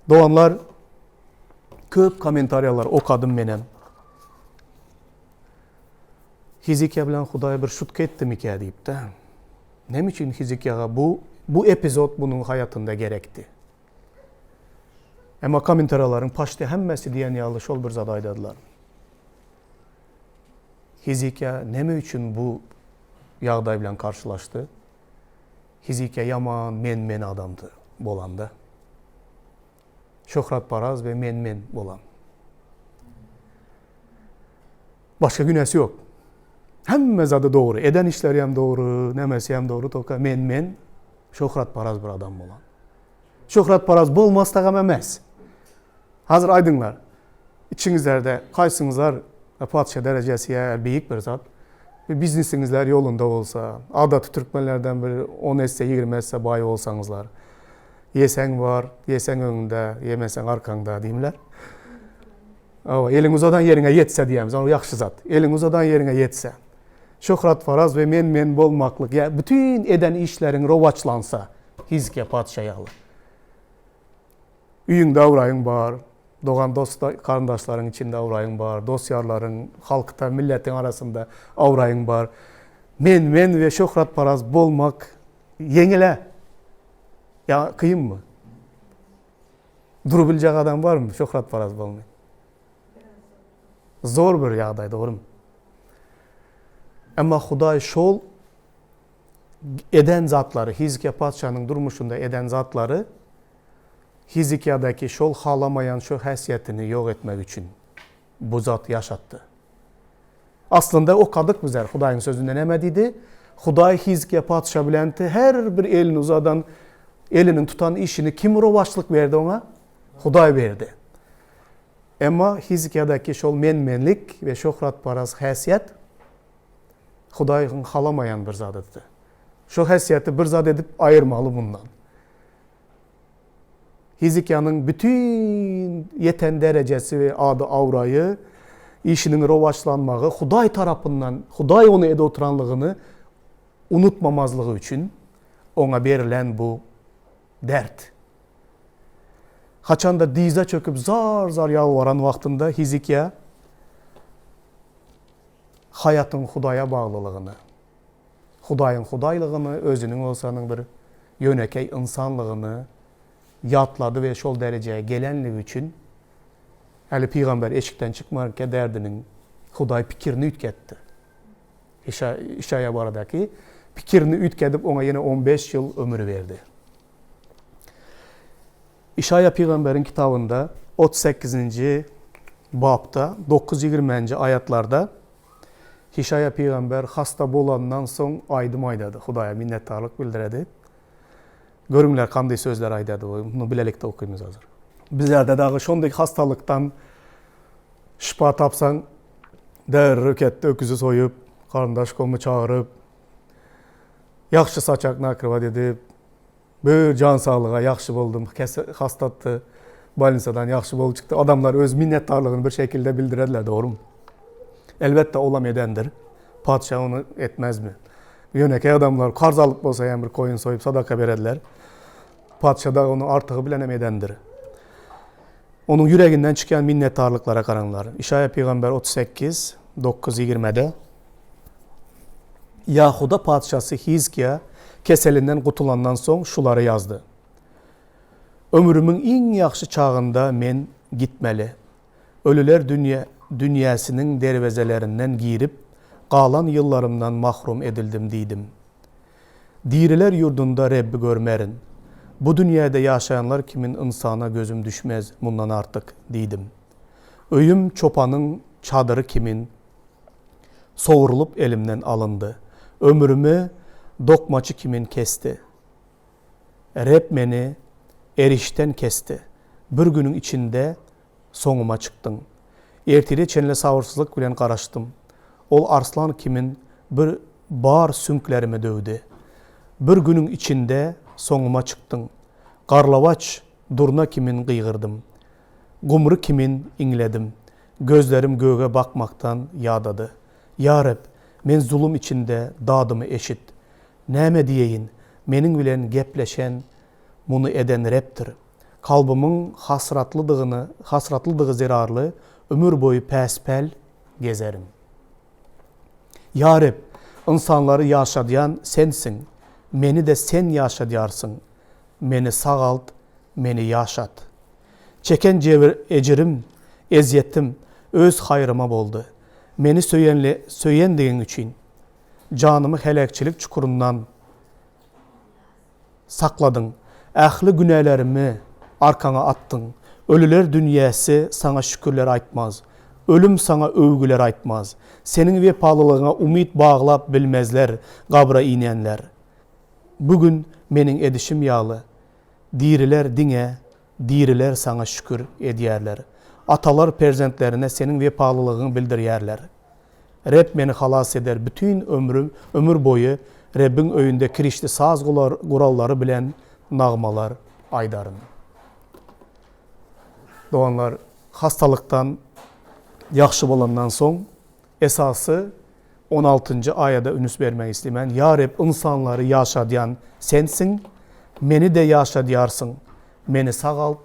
Doğanlar köp komentaryalar okadım menem. Hizkiya bilen Hudaý bir şutka etdimikä diýip-de. Näme üçin Hizkiyaga bu epizod bunun hayatında gerekti? Ama komentariýalaryň paşdy hemmesi diýen ýaly şol bir zat aýdadylar. Hizkiya näme üçin bu ýagdaý bilen karşılaşdy? Hizkiya yaman men adamdy bolanda. Şöhratparaz ve men bolan. Başka günesi yok. Hemme zadı doğru. Eden işleri hem doğru, nemesi hem doğru. Toka men şöhratparaz bir adam bolan. Şöhratparaz bolmaz tağam emez. Hazır aydınlar. İçinizlerde kaysınızlar padişah derecesiye büyük bir zat. Biznesinizler yolunda olsa, adatı Türkmenlerden bir 10 etse 20 etse bayi olsanızlar. Yesen var, yesen önünde, yemesen arkanda deyimler. Elin uzadan yerine yetse diyemiz, o yaxşı zat. Elin uzadan yerine yetse. Şöhratparaz ve men bolmaklık, ya bütün eden işlerin rovaçlansa, Hizkiya padişah alır. Üyüngde avrayın var, doğan dost karındaşların içinde avrayın var, dosyarların, halkta, milletin arasında avrayın var. Men ve şöhratparaz bolmak yengile. Ya kıyım mı? Durabilecek adam var mı? Şöhratparaz bolmay. Zor bir ýagdaý, doğru mu? Ama Hudaý şol eden zatları, Hizkiya padişanyň durmuşunda eden zatları Hizkiyadaky şol halamayan şu häsiýetini ýok etmek üçün bu zat yaşattı. Aslında okadyk bizler Hudaýyň sözünde näme diýdi? Hudaý Hizkiya padişah bilen her bir elin uzadan elinin tutan işini kim rovaçlyk berdi ona? Hudaý berdi. Ama Hizkiyadaky şol menlik ve şöhratparaz häsiýet Hudaýyň halamayan bir zat idi. Şu häsiýeti bir zat edip ayırmalı bundan. Hizkiyanyň bütün yeten derecesi ve adı avrayı, işinin rovaçlanmağı Hudaý tarapyndan, Hudaý onu ede oturanlygyny unutmamazlığı üçün ona berilen bu dert. Haçanda dize çöküp zar yalvaran wagtynda Hizkiya hayatyň Hudaýa baglylygyny, Hudaýyň Hudaýlygyny, özüniň olsanyň bir yönekey insanlygyny yatladı ve şol dereceye gelenligi üçün Hali Peygamber eşikten çıkmarken derdinin Hudaý pikirini ütketdi. İşaya baradaki pikirini ütkedip ona yine 15 yıl ömür verdi. İşaya Peygamber'in kitabında 38. babda 9-20. ayatlarda İşaya Peygamber hasta bolandan son aydım aydadı. Hudaýa minnettarlyk bildiredi. Görüngler kanday sözler aydadı. Bunu bilelikde okuyumuz hazır. Bizlerde dağı şonday hastalıktan şifa tapsan derrükette öküzü soyup, karındaş komu çağırıp, yaxşı saçak nakrivat edip, bir can sağlığa yaxşı boldum, hastatdı, balinsadan yaxşı bolup çıktı. Adamlar öz minnettarlığını bir şekilde bildirediler, doğru mu? Elbette olam edendir. Padişah onu etmez mi? Yönekey adamlar karz alıp bolsa yani bir koyun soyup sadaka berediler. Padişah da onu artığı bilenem edendir. Onun yüreğinden çıkan minnettarlıklara karanlar. İşaya Peygamber 38, 9-20'de Yahuda padişası Hizkiya keselinden kutulandan son şuları yazdı. Ömrümün en yaxşı çağında men gitmeli. Ölüler dünyasının dervezelerinden girip, qalan yıllarımdan mahrum edildim deydim. Diriler yurdunda Rabbi görmerin. Bu dünyada yaşayanlar kimin insana gözüm düşmez bundan artık deydim. Öyüm çopanın çadırı kimin soğurulup elimden alındı. Ömrümü dokmaçı kimin kesti. Rab meni erişten kesti. Bir günün içinde sonuma çıktın. Ertiri çenle savursuzluk bilen qaraştım. Ol arslan kimin bir bar sünklerime dövdü. Bir günün içinde sonuma çıktın. Qarlavaç durna kimin qıygırdım. Gumru kimin ingledim. Gözlerim göğe bakmaktan yadadı. Ya Rab, men zulüm içinde dadımı eşit. Näme diyeyin, menin bilen gepleşen bunu eden Rab'tir. Kalbımın hasratlıdığı zirarlı ömür boyu pespel gezerim. Ya Rab, insanları yaşadıyan sensin. Meni de sen yaşadıyarsın. Meni sağalt, meni yaşat. Çeken ecirim, eziyettim, öz hayrıma boldu. Meni söyyendiğin için canımı helakçilik çukurundan sakladın. Ähli günahlarımı arkana attın. Ölüler dünyası sana şükürler aytmaz. Ölüm sana övgüler aytmaz. Senin vefalılığına umut bağlap bilmezler, qabra inenler. Bugün menin edişim yağlı. Diriler dine, diriler sana şükür ediyerler. Atalar perzentlerine senin vefalılığını bildiriyerler. Rab beni halas eder. Bütün ömür boyu Rabbin öyünde kirişli saz kuralları bilen nağmalar aydarın. Doğanlar hastalıktan yaxşı bolandan son esası 16. ayada ünüs vermek istemen. Ya Rab, insanları yaşadıyan sensin, meni de yaşadıyarsın. Meni sağalt,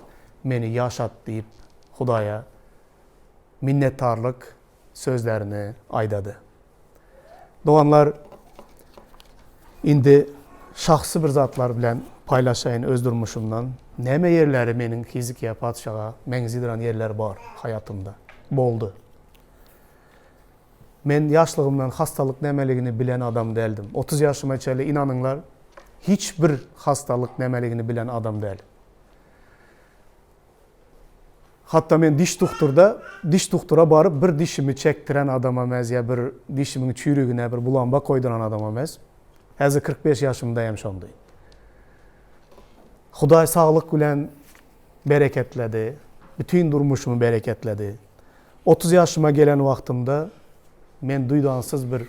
meni yaşat deyip Hudaya minnettarlık sözlerini aydadı. Doğanlar indi şahsı bir zatlar bilen paylaşayın öz durmuşumdan. Neme yerleri menin Hizikiya padşaha menzidiran yerler var hayatımda. Boldu. Men yaşlığımdan hastalık nemeligini bilen adam değildim. 30 yaşıma çeli inanınlar hiçbir hastalık nemeligini bilen adam değil. Hatta men diş doktora barıp bir dişimi çektiren adam emez ya bir dişimin çürüğüne bir bulamba koyduran adam emez. Hazır 45 yaşımdayım şonday. Huday sağlık bilen bereketledi. Bütün durmuşumu bereketledi. 30 yaşıma gelen vaktimde men duydansız bir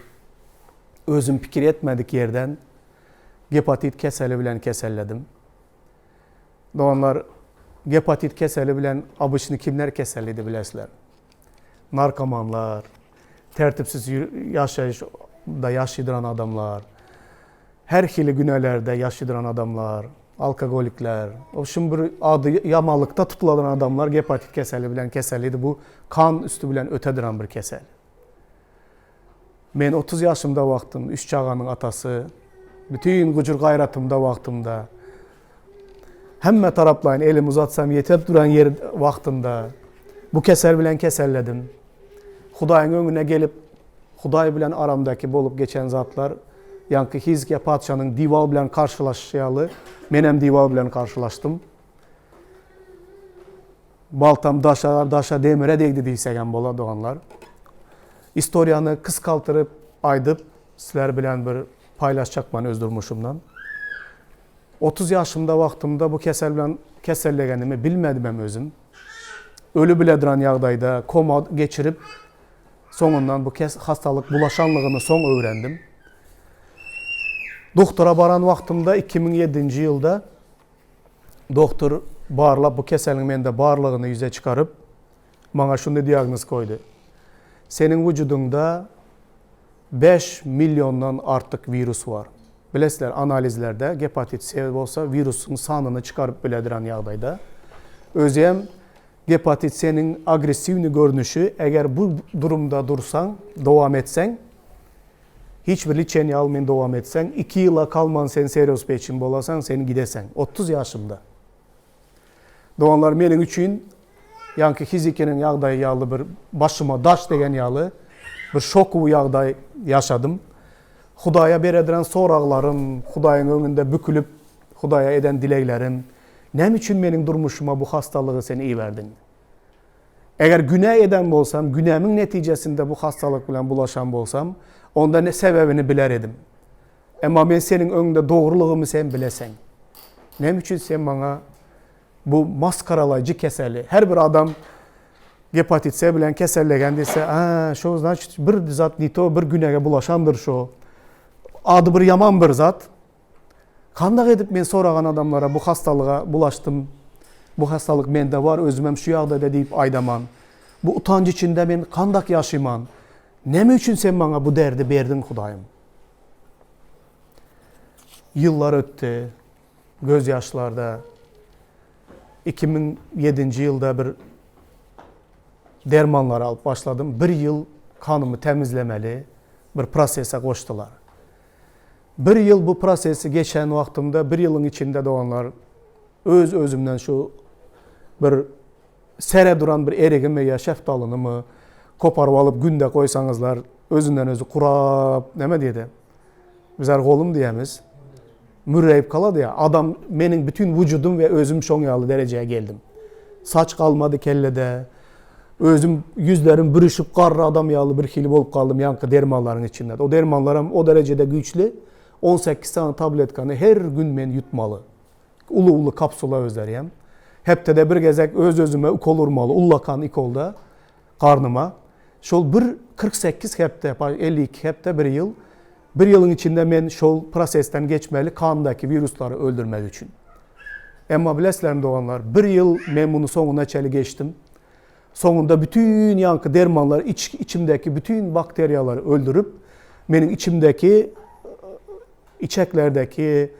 özüm fikir etmedik yerden gepatit keseli bilen keselledim. Doğanlar gepatit keseli bilen abışını kimler keselliydi bilesler? Narkomanlar, tertipsiz yaşayışda yaşaydıran adamlar, her hili günelerde yaşaydıran adamlar, alkogolikler, o şimdi adı yamalıkta tutulan adamlar gepatit keseli bilen keselliydi. Bu kan üstü bilen ötediren bir kesel. Men 30 yaşımda vaxtım, 3 çağanın atası, bütün gücür gayratımda vaxtımda, hemme taraplayın elim uzatsam yetip duran yer vaxtında bu kesel bilen keselledim. Hudayın önüne gelip Huday bilen aramdaki bolup geçen zatlar yankı Hizikiya padşanın dival bilen karşılaşyalı, menem dival bilen karşılaştım. Baltam daşa demire değdi deysegen bola doğanlar. İstoriyanı kıskaltırıp aydıp sizler bilen bir paylaşacakman öz durmuşumdan. 30 yaşımda vaxtımda bu kesel bilen kesellegenimi bilmedim hem özüm. Ölü bilediren yağdayda koma geçirip sonundan bu hastalık bulaşanlığını son öğrendim. Doktora baran vaxtımda 2007 yılda doktor barlap bu keselin mende barlığını yüze çıkarıp bana şunu diagnoz koydu. Senin vücudunda 5 milyondan artık virüs var. Bilesizler analizlerde gepatit C olsa virüsün sanını çıkarıp bilediren yağdayda. Özüm gepatit C'nin agresivni görünüşü eğer bu durumda dursan, devam etsen, hiçbir liçeni almayın devam etsen, 2 yıla kalman sen serios peçin bolasan sen gidesen. 30 yaşımda. Doğanlar menin için yankı Hizikiyanın yağdayı yağlı bir başıma daş degen yağlı bir şoku yağdayı yaşadım. Hudaya berediren sorağlarım, Hudayın önünde bükülüp Hudaya eden dileklerim. Nem için menin durmuşuma bu hastalığı sen iyi verdin? Eğer günah eden bolsam, günahımın neticesinde bu hastalık bilen bulaşan bolsam, onda ne sebebini biler edim. Ama ben senin önünde doğruluğumu sen bilesen. Nem için sen bana bu maskaralayıcı keseli, her bir adam gepatit C bilen kesellegen dese, şu значит bir zat nito bir günaha bulaşandır şu. Adı bir yaman bir zat. Kandak edip men soragan adamlara bu hastalığa bulaştım. Bu hastalık mende var, özümem şu yağda deyip aydaman. Bu utancı içinde men kandak yaşayman. Neme için sen bana bu derdi verdin Hudayım? Yıllar öttü, gözyaşlarda. 2007 yılda bir dermanlar alıp başladım. Bir yıl kanımı temizlemeli, bir prosese koştular. Bir yıl bu prosesi geçen vaktimde, bir yılın içinde de onlar özümden şu bir sere duran bir erigin veya şeftalını mı koparıp alıp günde koysanızlar özünden özü kurap neme dedi. Bizler kolum diyemiz. Mürreyip kaladı ya. Adam benim bütün vücudum ve özüm şonyalı dereceye geldim. Saç kalmadı kellede. Özüm yüzlerim bürüşüp karra adam yağlı bir hili olup kaldım yankı dermanların içinde. O dermanlarım o derecede güçlü. 18 tane tablet kanı her gün ben yutmalı. Ulu kapsula özleriyem. Hep de bir gezek özüme ukolurmalı. Ullakan ikolda karnıma. Şol bir 48 hepte 52 hepte bir yıl. Bir yılın içinde ben şol prosesten geçmeli kandaki virüsleri öldürmek için. Ama bileslerim doğanlar bir yıl ben bunu sonuna çeli geçtim. Sonunda bütün yankı dermanlar içimdeki bütün bakteriyaları öldürüp benim içimdeki içeklerdeki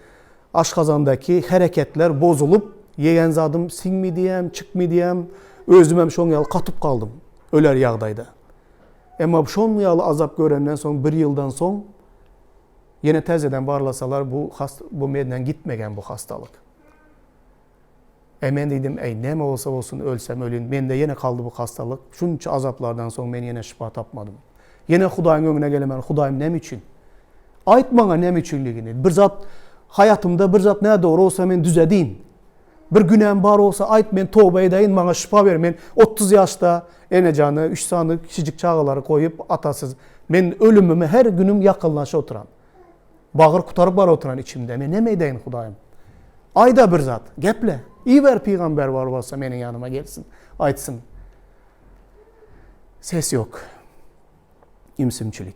aşkazandaki hareketler bozulup yeyen zadım sinmi diyem, çıkmi diyem özümem şonyalı katıp kaldım öler yağdayda. Ama şonyalı azap görenden son bir yıldan son yine tezeden varlasalar bu medden gitmegen bu hastalık. Men dedim ne olsa olsun ölsem ölün. Mende yine kaldı bu hastalık. Şunca azaplardan sonra ben yine şifa tapmadım. Yine Hudayın önüne gelemen. Hudayım nem için? Ait bana nem içinligini. Bir zat hayatımda bir zat ne doğru olsa ben düzedeyim. Bir günahım var olsa ait ben tövbe edeyim bana şifa verin. Ben 30 yaşta enecanı 3 tane küçücük çağaları koyup atasız. Ben ölümüme her günüm yakınlaşa oturan. Bağır kutarıp var oturan içimde. Ben ne edeyim Hudayım? Ayda bir zat. Geple. İyi ver peygamber var olsa benim yanıma gelsin. Aytsın. Ses yok. İmsimçilik.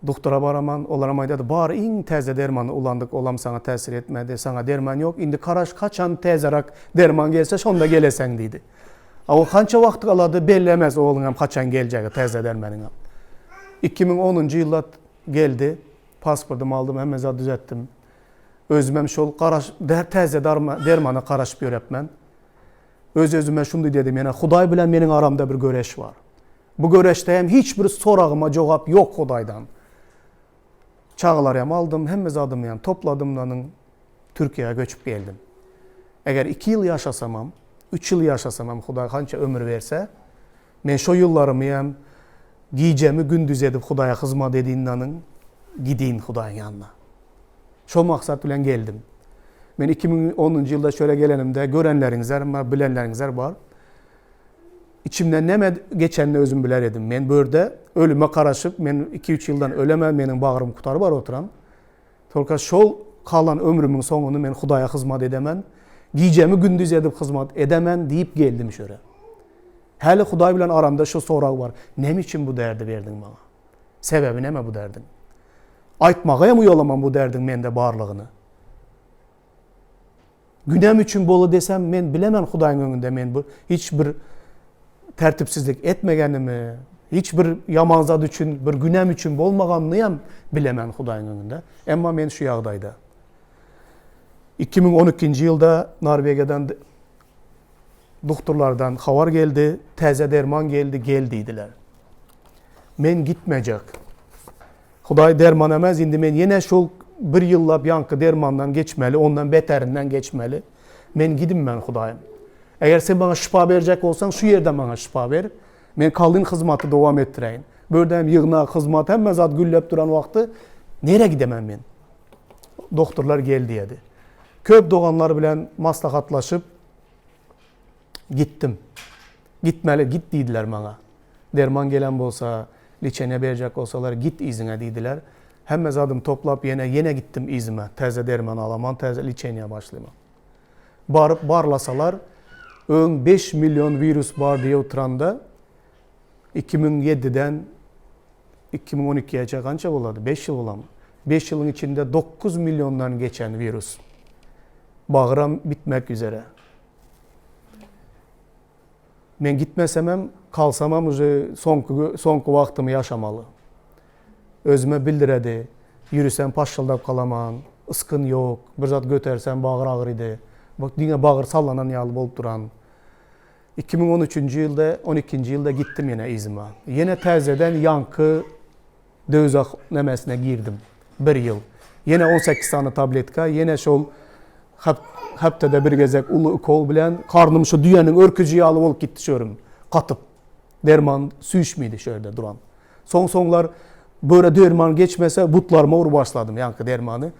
Doktora baraman, olamaydı da bari in teze dermanı ulandık, olam sana tesir etmedi, sana derman yok. Indi karaş kaçan tezerak derman gelse şonda gelesen dedi. Ama kança vakti kaladı bellemez oğlum kaçan gelecek teze dermanın. 2010. yılda geldi. Pasportumu aldım, hemen düzelttim. Özümem şol qaraş teze dermanı qaraşıp görepmen. Özüme şunday dedim, yana Huday bilen menin aramda bir göreş var. Bu göreşte hem hiçbir sorağıma cevap yok Hudaydan. Çağlarım aldım, hem zadım yani topladım Türkiye'ye göçüp geldim. Eğer 2 yıl yaşasamam, 3 yıl yaşasamam Huday kança ömür verse, men şu yıllarımı hem giyeceğimi gündüz edip Huday'a hizmet dediğinden gideyim Huday'ın yanına. Şu maksat bilen geldim. Ben 2010. yılda şöyle gelenimde görenleriniz var, bilenleriniz var. İçimden ne geçenle özüm biler edim. Ben böyle ölüme karışıp, ben 2-3 yıldan ölemem, benim bağrım kutarı var oturan. Tolka şol kalan ömrümün sonunu ben Huday'a hizmet edemem. Giyeceğimi gündüz edip hizmet edemem deyip geldim şöyle. Hele Huday bilen aramda şu sorak var. Ne için bu derdi verdin bana? Sebebi ne mi bu derdin? Aytmağaya mı yolamam bu derdin mende barlığını? Günem için bolu desem men bilemem Hudayın önünde men bu hiçbir tertipsizlik etmegenimi, hiçbir yamanzat için, bir günem için bolmaganlıyam bilemem Hudayın önünde. Ama men şu yağdayda. 2012. yılda Norvegiyadan doktorlardan haber geldi, teze derman geldiydiler. Men gitmeyecek. Huday derman emez, indi men yine şol bir yıllap yankı dermandan geçmeli, ondan beterinden geçmeli. Men gidim ben Hudayım. Eğer sen bana şifa verecek olsan şu yerden bana şifa ver. Men kaldığın hizmeti devam ettireyim. Böyle yığına hizmet hem zat güllep duran vakti nereye gidemem ben? Doktorlar geldi dedi. Köp doğanlar bilen maslahatlaşıp gittim. Gitmeli, git dediler bana. Derman gelen olsa, liçene verecek olsalar git izine dediler. Hem zadım toplap yine gittim izime. Teze derman alaman, teze liçeneye başlayayım. Barlasalar, ön 5 milyon virüs var diye oturanda 2007'den 2012'ye kança oladı? 5 yıl olamı. 5 yılın içinde 9 milyondan geçen virüs. Bağıram bitmek üzere. Ben gitmesemem, kalsamam sonku vaktimi yaşamalı. Özüme bildiredi. Yürüsem paşıldap kalaman, ıskın yok. Bir zat götersem bağır ağır idi. Bak yine bağır sallanan yalı bolup duran. 2013. yılda, 12. yılda gittim yine izime. Yine tezeden yankı dözak nemesine girdim. Bir yıl. Yine 18 tane tabletka, yine şol haftada bir gezek ulu ukol bilen karnım şu düğenin örkücüyü alıp olup gitti şörüm. Katıp. Derman süyüşmeydi şöyle duran. Sonlar böyle derman geçmese butlarıma vur başladım yankı dermanı.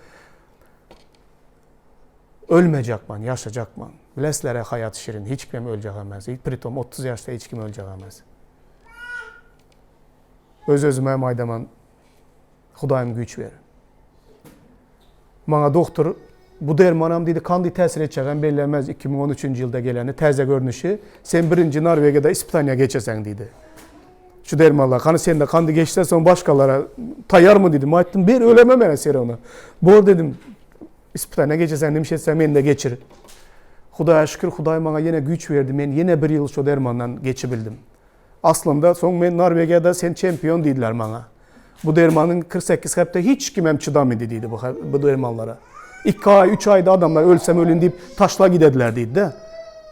Ölmeyecek man, yaşayacak man. Bileslere hayat şirin, hiç kim ölecek emez. Pritom 30 yaşta hiç kim ölecek emez. Öz-özüme maydaman Hudayım güç verir. Bana doktor bu dermanam dedi kandi tesir edeceğim belirlemez 2013 yılda geleni teze görünüşü. Sen birinci Norveç'de İspanya geçesen dedi. Şu dermanlar kanı sen de kandi geçsen sonra başkalara tayar mı dedim. Ayttım bir ölemem ben seri onu. Bu dedim İspanya geçesen demiş etsem beni de geçir. Hudaya şükür Huday bana yine güç verdi. Ben yine bir yıl şu dermandan geçebildim. Aslında son ben Norveç'de sen şampiyon dediler bana. Bu dermanın 48 hafta hiç kimem çıdamadı dedi bu dermanlara. 2 ay, 3 ayda adamlar ölsem ölün deyip taşla gidediler dedi de.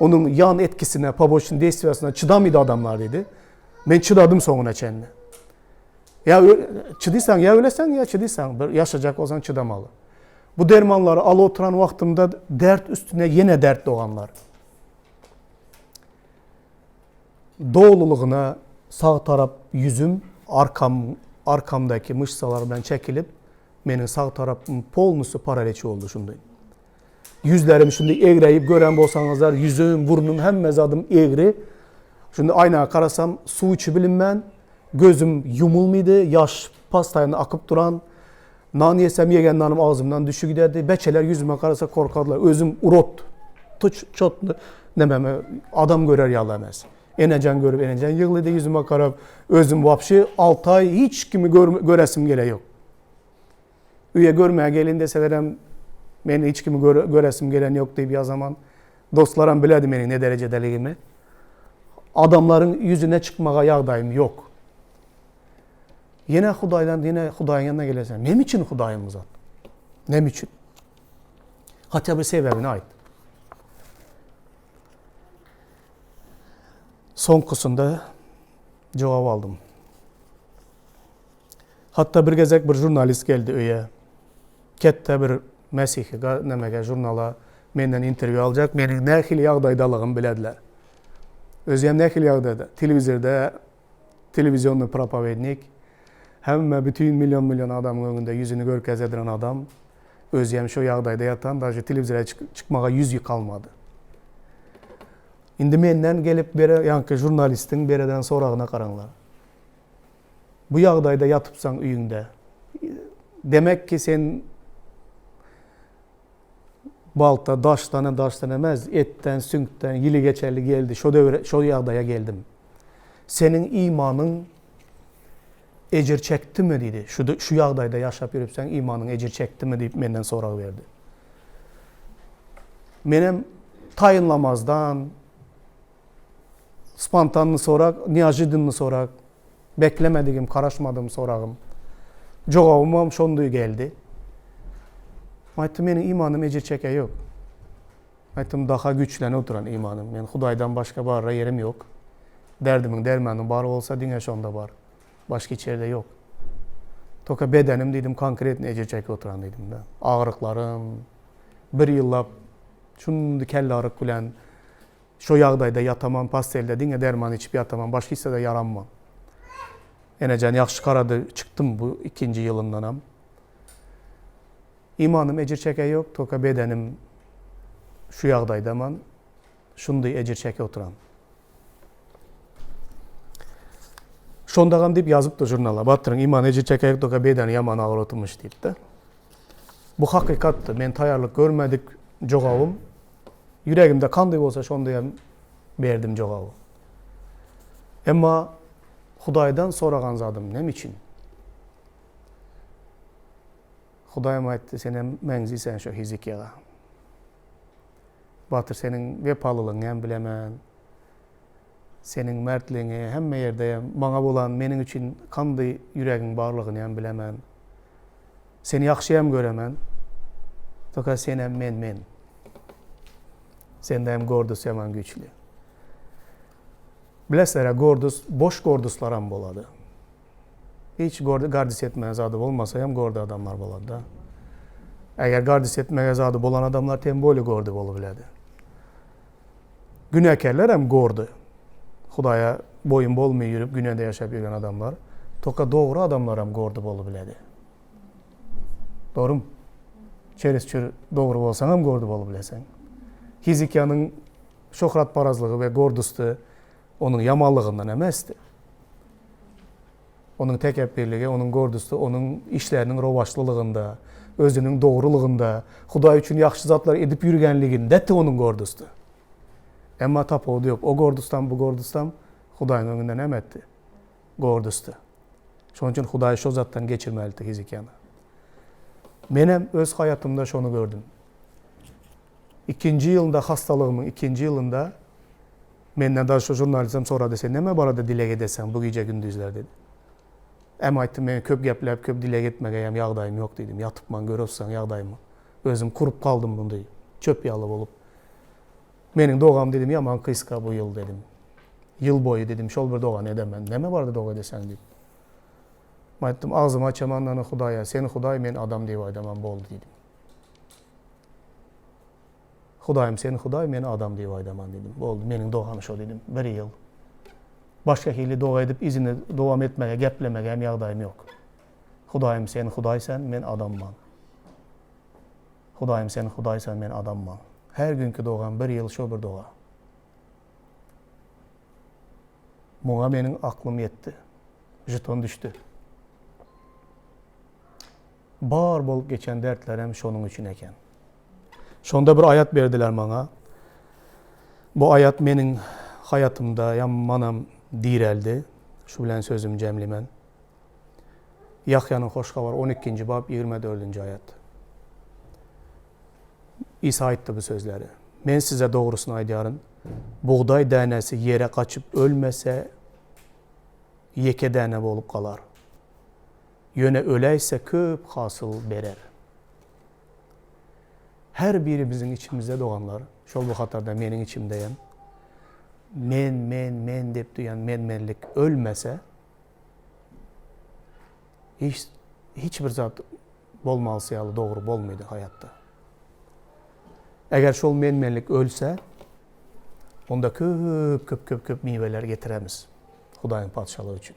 Onun yan etkisine, paboşun destivasına çıdamadı adamlar dedi. Ben çıdadım sonuna kendine. Ya çıdıysan ya ölesen ya çıdıysan. Yaşayacak o zaman çıdamalı. Bu dermanları al oturan vaktimde dert üstüne yine dert doğanlar. Doğululuğuna sağ taraf yüzüm, arkamdaki mışsalardan çekilip benim sağ tarafım polnusu paraliçi oldu şunday. Yüzlerim şimdi eğreyip gören bolsanızlar yüzüm, burnum hemmez adım eğri. Şimdi aynaya karasam su içi bilinmen, gözüm yumulmaydı, yaş pastayını akıp duran, nan yesem yegen nanım ağzımdan düşü giderdi. Beçeler yüzüme karasa korkardılar. Özüm urot, çotlu, nememe adam görer yalamaz. Enecen görüp enecen yığıldı yüzüme karab. Özüm vapşı 6 ay hiç kimi göresim gele yok. Üye görmeye gelin deselerem beni hiç kimi göresim gelen yok deyip ya zaman dostlarım biledi beni ne derecedeliğimi. Adamların yüzüne çıkmaya yağdayım yok. Yine Huday'ın yanına gelesen. Ne için Huday'ımız at? Ne için? Hatta bir sebebine ait. Son kısımda cevap aldım. Hatta bir gezek bir jurnalist geldi öye. Kette bir Mesih'i nemege jurnala menden intervyu alacak. Benim ne xil yağdaydalığımı bilediler. Özüm ne xil yağdaydı? Televizyonlu propovednik. Hem bütün milyon adamın önünde yüzünü görkez edilen adam. Özüm şu yağdayda yatan, daha televizyona çıkmaya yüzü kalmadı. Şimdi menden gelip yankı jurnalistin bereden sorağına karanlar. Bu yağdayda yatıpsan üyünde. Demek ki sen balta, daştan emez, etten, sünkten, yili geçerli geldi. Şu yağdaya geldim. Senin imanın ecir çekti mi dedi. Şu yağdayda yaşap yürüp sen imanın ecir çekti mi deyip benden sorağı verdi. Benim tayınlamazdan, spontanlı sorak, niyajidinli sorak, beklemediğim, karaşmadığım sorağım. Cevabım şonduyu geldi. Aytım benim imanım ecir çeke yok. Aytım daha güçlene oturan imanım. Yani Hudaydan başka barra yerim yok. Derdimin dermanım var olsa dünya şonda var. Başka içeride yok. Toka bedenim dedim konkret ecir çeke oturan dedim de. Ağrıklarım, bir yıllap, şundu kelle ağrık gülen, şu yağdayda yatamam, pastelde dinle derman içip yatamam, başka ise de yaranmam. Enecen yaxşı karadı, çıktım bu 2. yılındanam. İmanım ecir çeke yok, toka bedenim şu yağdaydaman, şundu ecir çeke oturan. Şondağım deyip yazıp da jurnala, battırın iman ecir çeke yok, toka bedeni yaman ağır oturmuş deyip de. Bu hakikattı, ben tayarlık görmedik cevabım. Yüreğimde kandı olsa şondaya verdim cevabı. Ama Hudaydan sorağan zadım nem için? Hudayım aytti senin menzi sen şu hizik yağa. Batır senin vepalılığını hem bilemen. Senin mertliğini hemme yerde bana bolan benim için kandı yüreğin barlığını hem bilemen. Seni yaxşı hem göremen. Toka sen hem men. Sen de hem gordus hemen güçlü. Bilesler gordus, boş gorduslar hem boladı. Hiç gardis etmeye zady bolmasa hem gordy adamlar bolady da. Eger gardis etmeye zady bolan adamlar tem böyle gordy bolup biledi. Günahkarlar hem gordy. Hudaya boyun bolmay yürüp günahda yaşap yürgen adamlar. Toka doğru adamlar hem gordy bolup biledi. Doğru mu? Çeris çür doğru bolsaň hem gordy bolup bilesen. Hizikyanın şöhrat parazlığı ve gordustu onun yamanlığından emesti. Onun tekebbirligi, onun gordustu, onun işlerinin rovaşlılığında, özünün doğruluğunda, Hudaý üçün yaxşı zatlar edip yürügenliginde de onun gordustu. Emma tapawdy yok. O gordustan bu gordustan Hudaýyň öňünden emetdi. Gordustu. Şoň üçin Hudaý şo zattan geçirmeldi Hizikyany. Menem öz hayatımda şonu gördüm. 2-nji ýylynda hastalygymyň 2-nji ýylynda menden da şu jurnalistim sorady, sen näme barada dile edeseň bu gece gündüzler dedi. Em aýtdym, men köp geplep, köp dile etmegem ýagdaýym ýok dedim. Yatypman göröpsäň ýagdaýymy. Özüm kurup kaldım bunday. Çöp ýaly bolup. Meniň dogam dedim, ýaman kıyska bu ýyl dedim. Ýyl boyu dedim, şol bir dogan edemen. Näme barda doga edeseň dedim. Aýtdym, agzymy açamandan Hudaýa, seni Hudaý men adam diýip aýdaman boldy dedim. Hudaýym seni Hudaý meni adam diýip aýdaman dedim. Boldy, meniň dogam şo dedim. Bir ýyl. Başka hili doga edip izini dowam etmege, geplemege hem ýagdaýym ýok. Hudaýym sen Hudaýsan, men adamman. Hudaýym sen Hudaýsan, men adamman. Her günkü dogam bir ýyl şo bir doga. Muňa meniň aklym ýetdi. Jeton düşdü. Bar bolup geçen dertler hem şonuň üçin eken. Şonda bir ayat berdiler maňa. Bu ayat meniň hayatımda ýamanam direldi. Şu bilen sözüm jemlimen. Yahyanyň hoşgabar 12-nji bab 24-nji ayat. İsa aýtdy bu sözleri. Men size doğrusunu aýdýaryn. Buğday dänesi yere kaçıp ölmese yeke däne bolup kalar. Yöne öleýse köp hasyl berer. Her birimizin içimizde doğanlar, şol bu hatarda meniň içimdeýem. Men dep duyan menmenlik ölmese hiçbir zat bolmalysy ýaly dogry bolmaýdy hayatda. Eger şol menmenlik ölse onda köp miweler getiremiz Hudaýyň padşalygy üçin.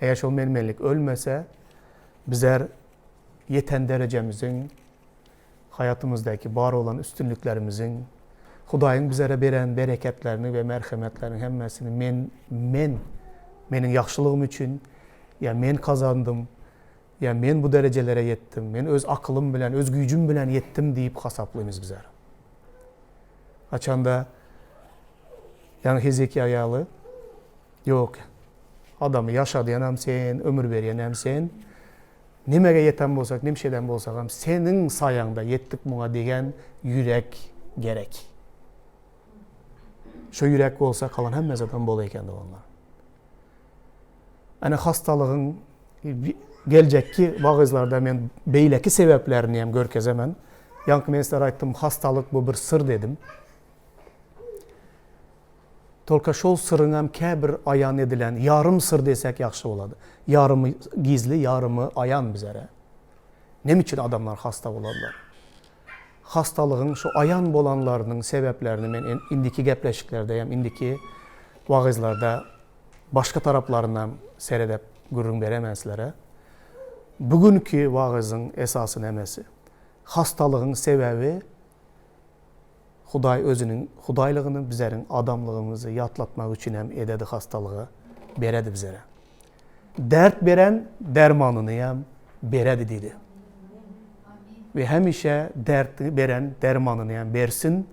Eger şol menmenlik ölmese bizler yeten derecemizin, hayatımızdaki bar olan üstünlüklerimizin, Hudaýyň bizlere beren bereketlerini ve merhametlerini hemmesini meniň ýaxşylygym üçin, ya men kazandım, ya men bu derecelere yettim, men öz akılım bilen, öz gücüm bilen yettim diýip hasaplaýmyz bizler. Açanda yani Hizikya ýaly yok. Adamy ýaşadýanam sen, ömür berýänam sen. Nimege yeten bolsak, nimşeden bolsak, senin sayaňda yettik muňa degen yürek gerek. Şu yürek olsa kalan hemme zaten bol eken de onlar. Ana hastalygyň geljekki wagızlarda men beýleki sebeplerini hem görkezemen. Ýanky men sizlere aýtdym, hastalyk bu bir sır dedim. Tolka şol sırrın hem käbir ayan edilen, yarım sır desek ýaxşy bolady. Yarımı gizli, yarımı ayan bizlere. Nem için adamlar hasta boladylar? Hastalığın şu ayan bolanlarının sebeplerini men indiki gepleşiklerde hem indiki wagızlarda başka taraplarından seredip gürrün beremän sizlere. Bugünkü wagızın esasy nämesi? Hastalığın sebebi Hudaý özünün Hudaýlygyny bizleriň adamlygymyzy ýatlatmak üçin hem ededi hastalygy beredi bizlere. Dert beren dermanyny hem beredi dedi. Ve hemişe dertini beren dermanını hem bersin.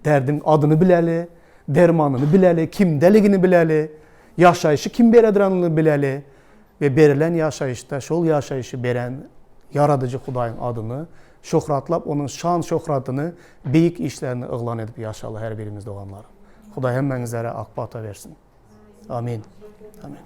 Derdin adını bileli, dermanını bileli, kimdeligini bileli, yaşayışı kim berediranyny bileli ve berilen yaşayışta şol yaşayışı beren yaradıcı Hudaýyň adyny şöhratlap onun şan şöhratyny, beýik işlerini ıglan edip yaşaly her birimiz doganlar. Hudaý hemmeňizlere akbata versin. Amin. Amin.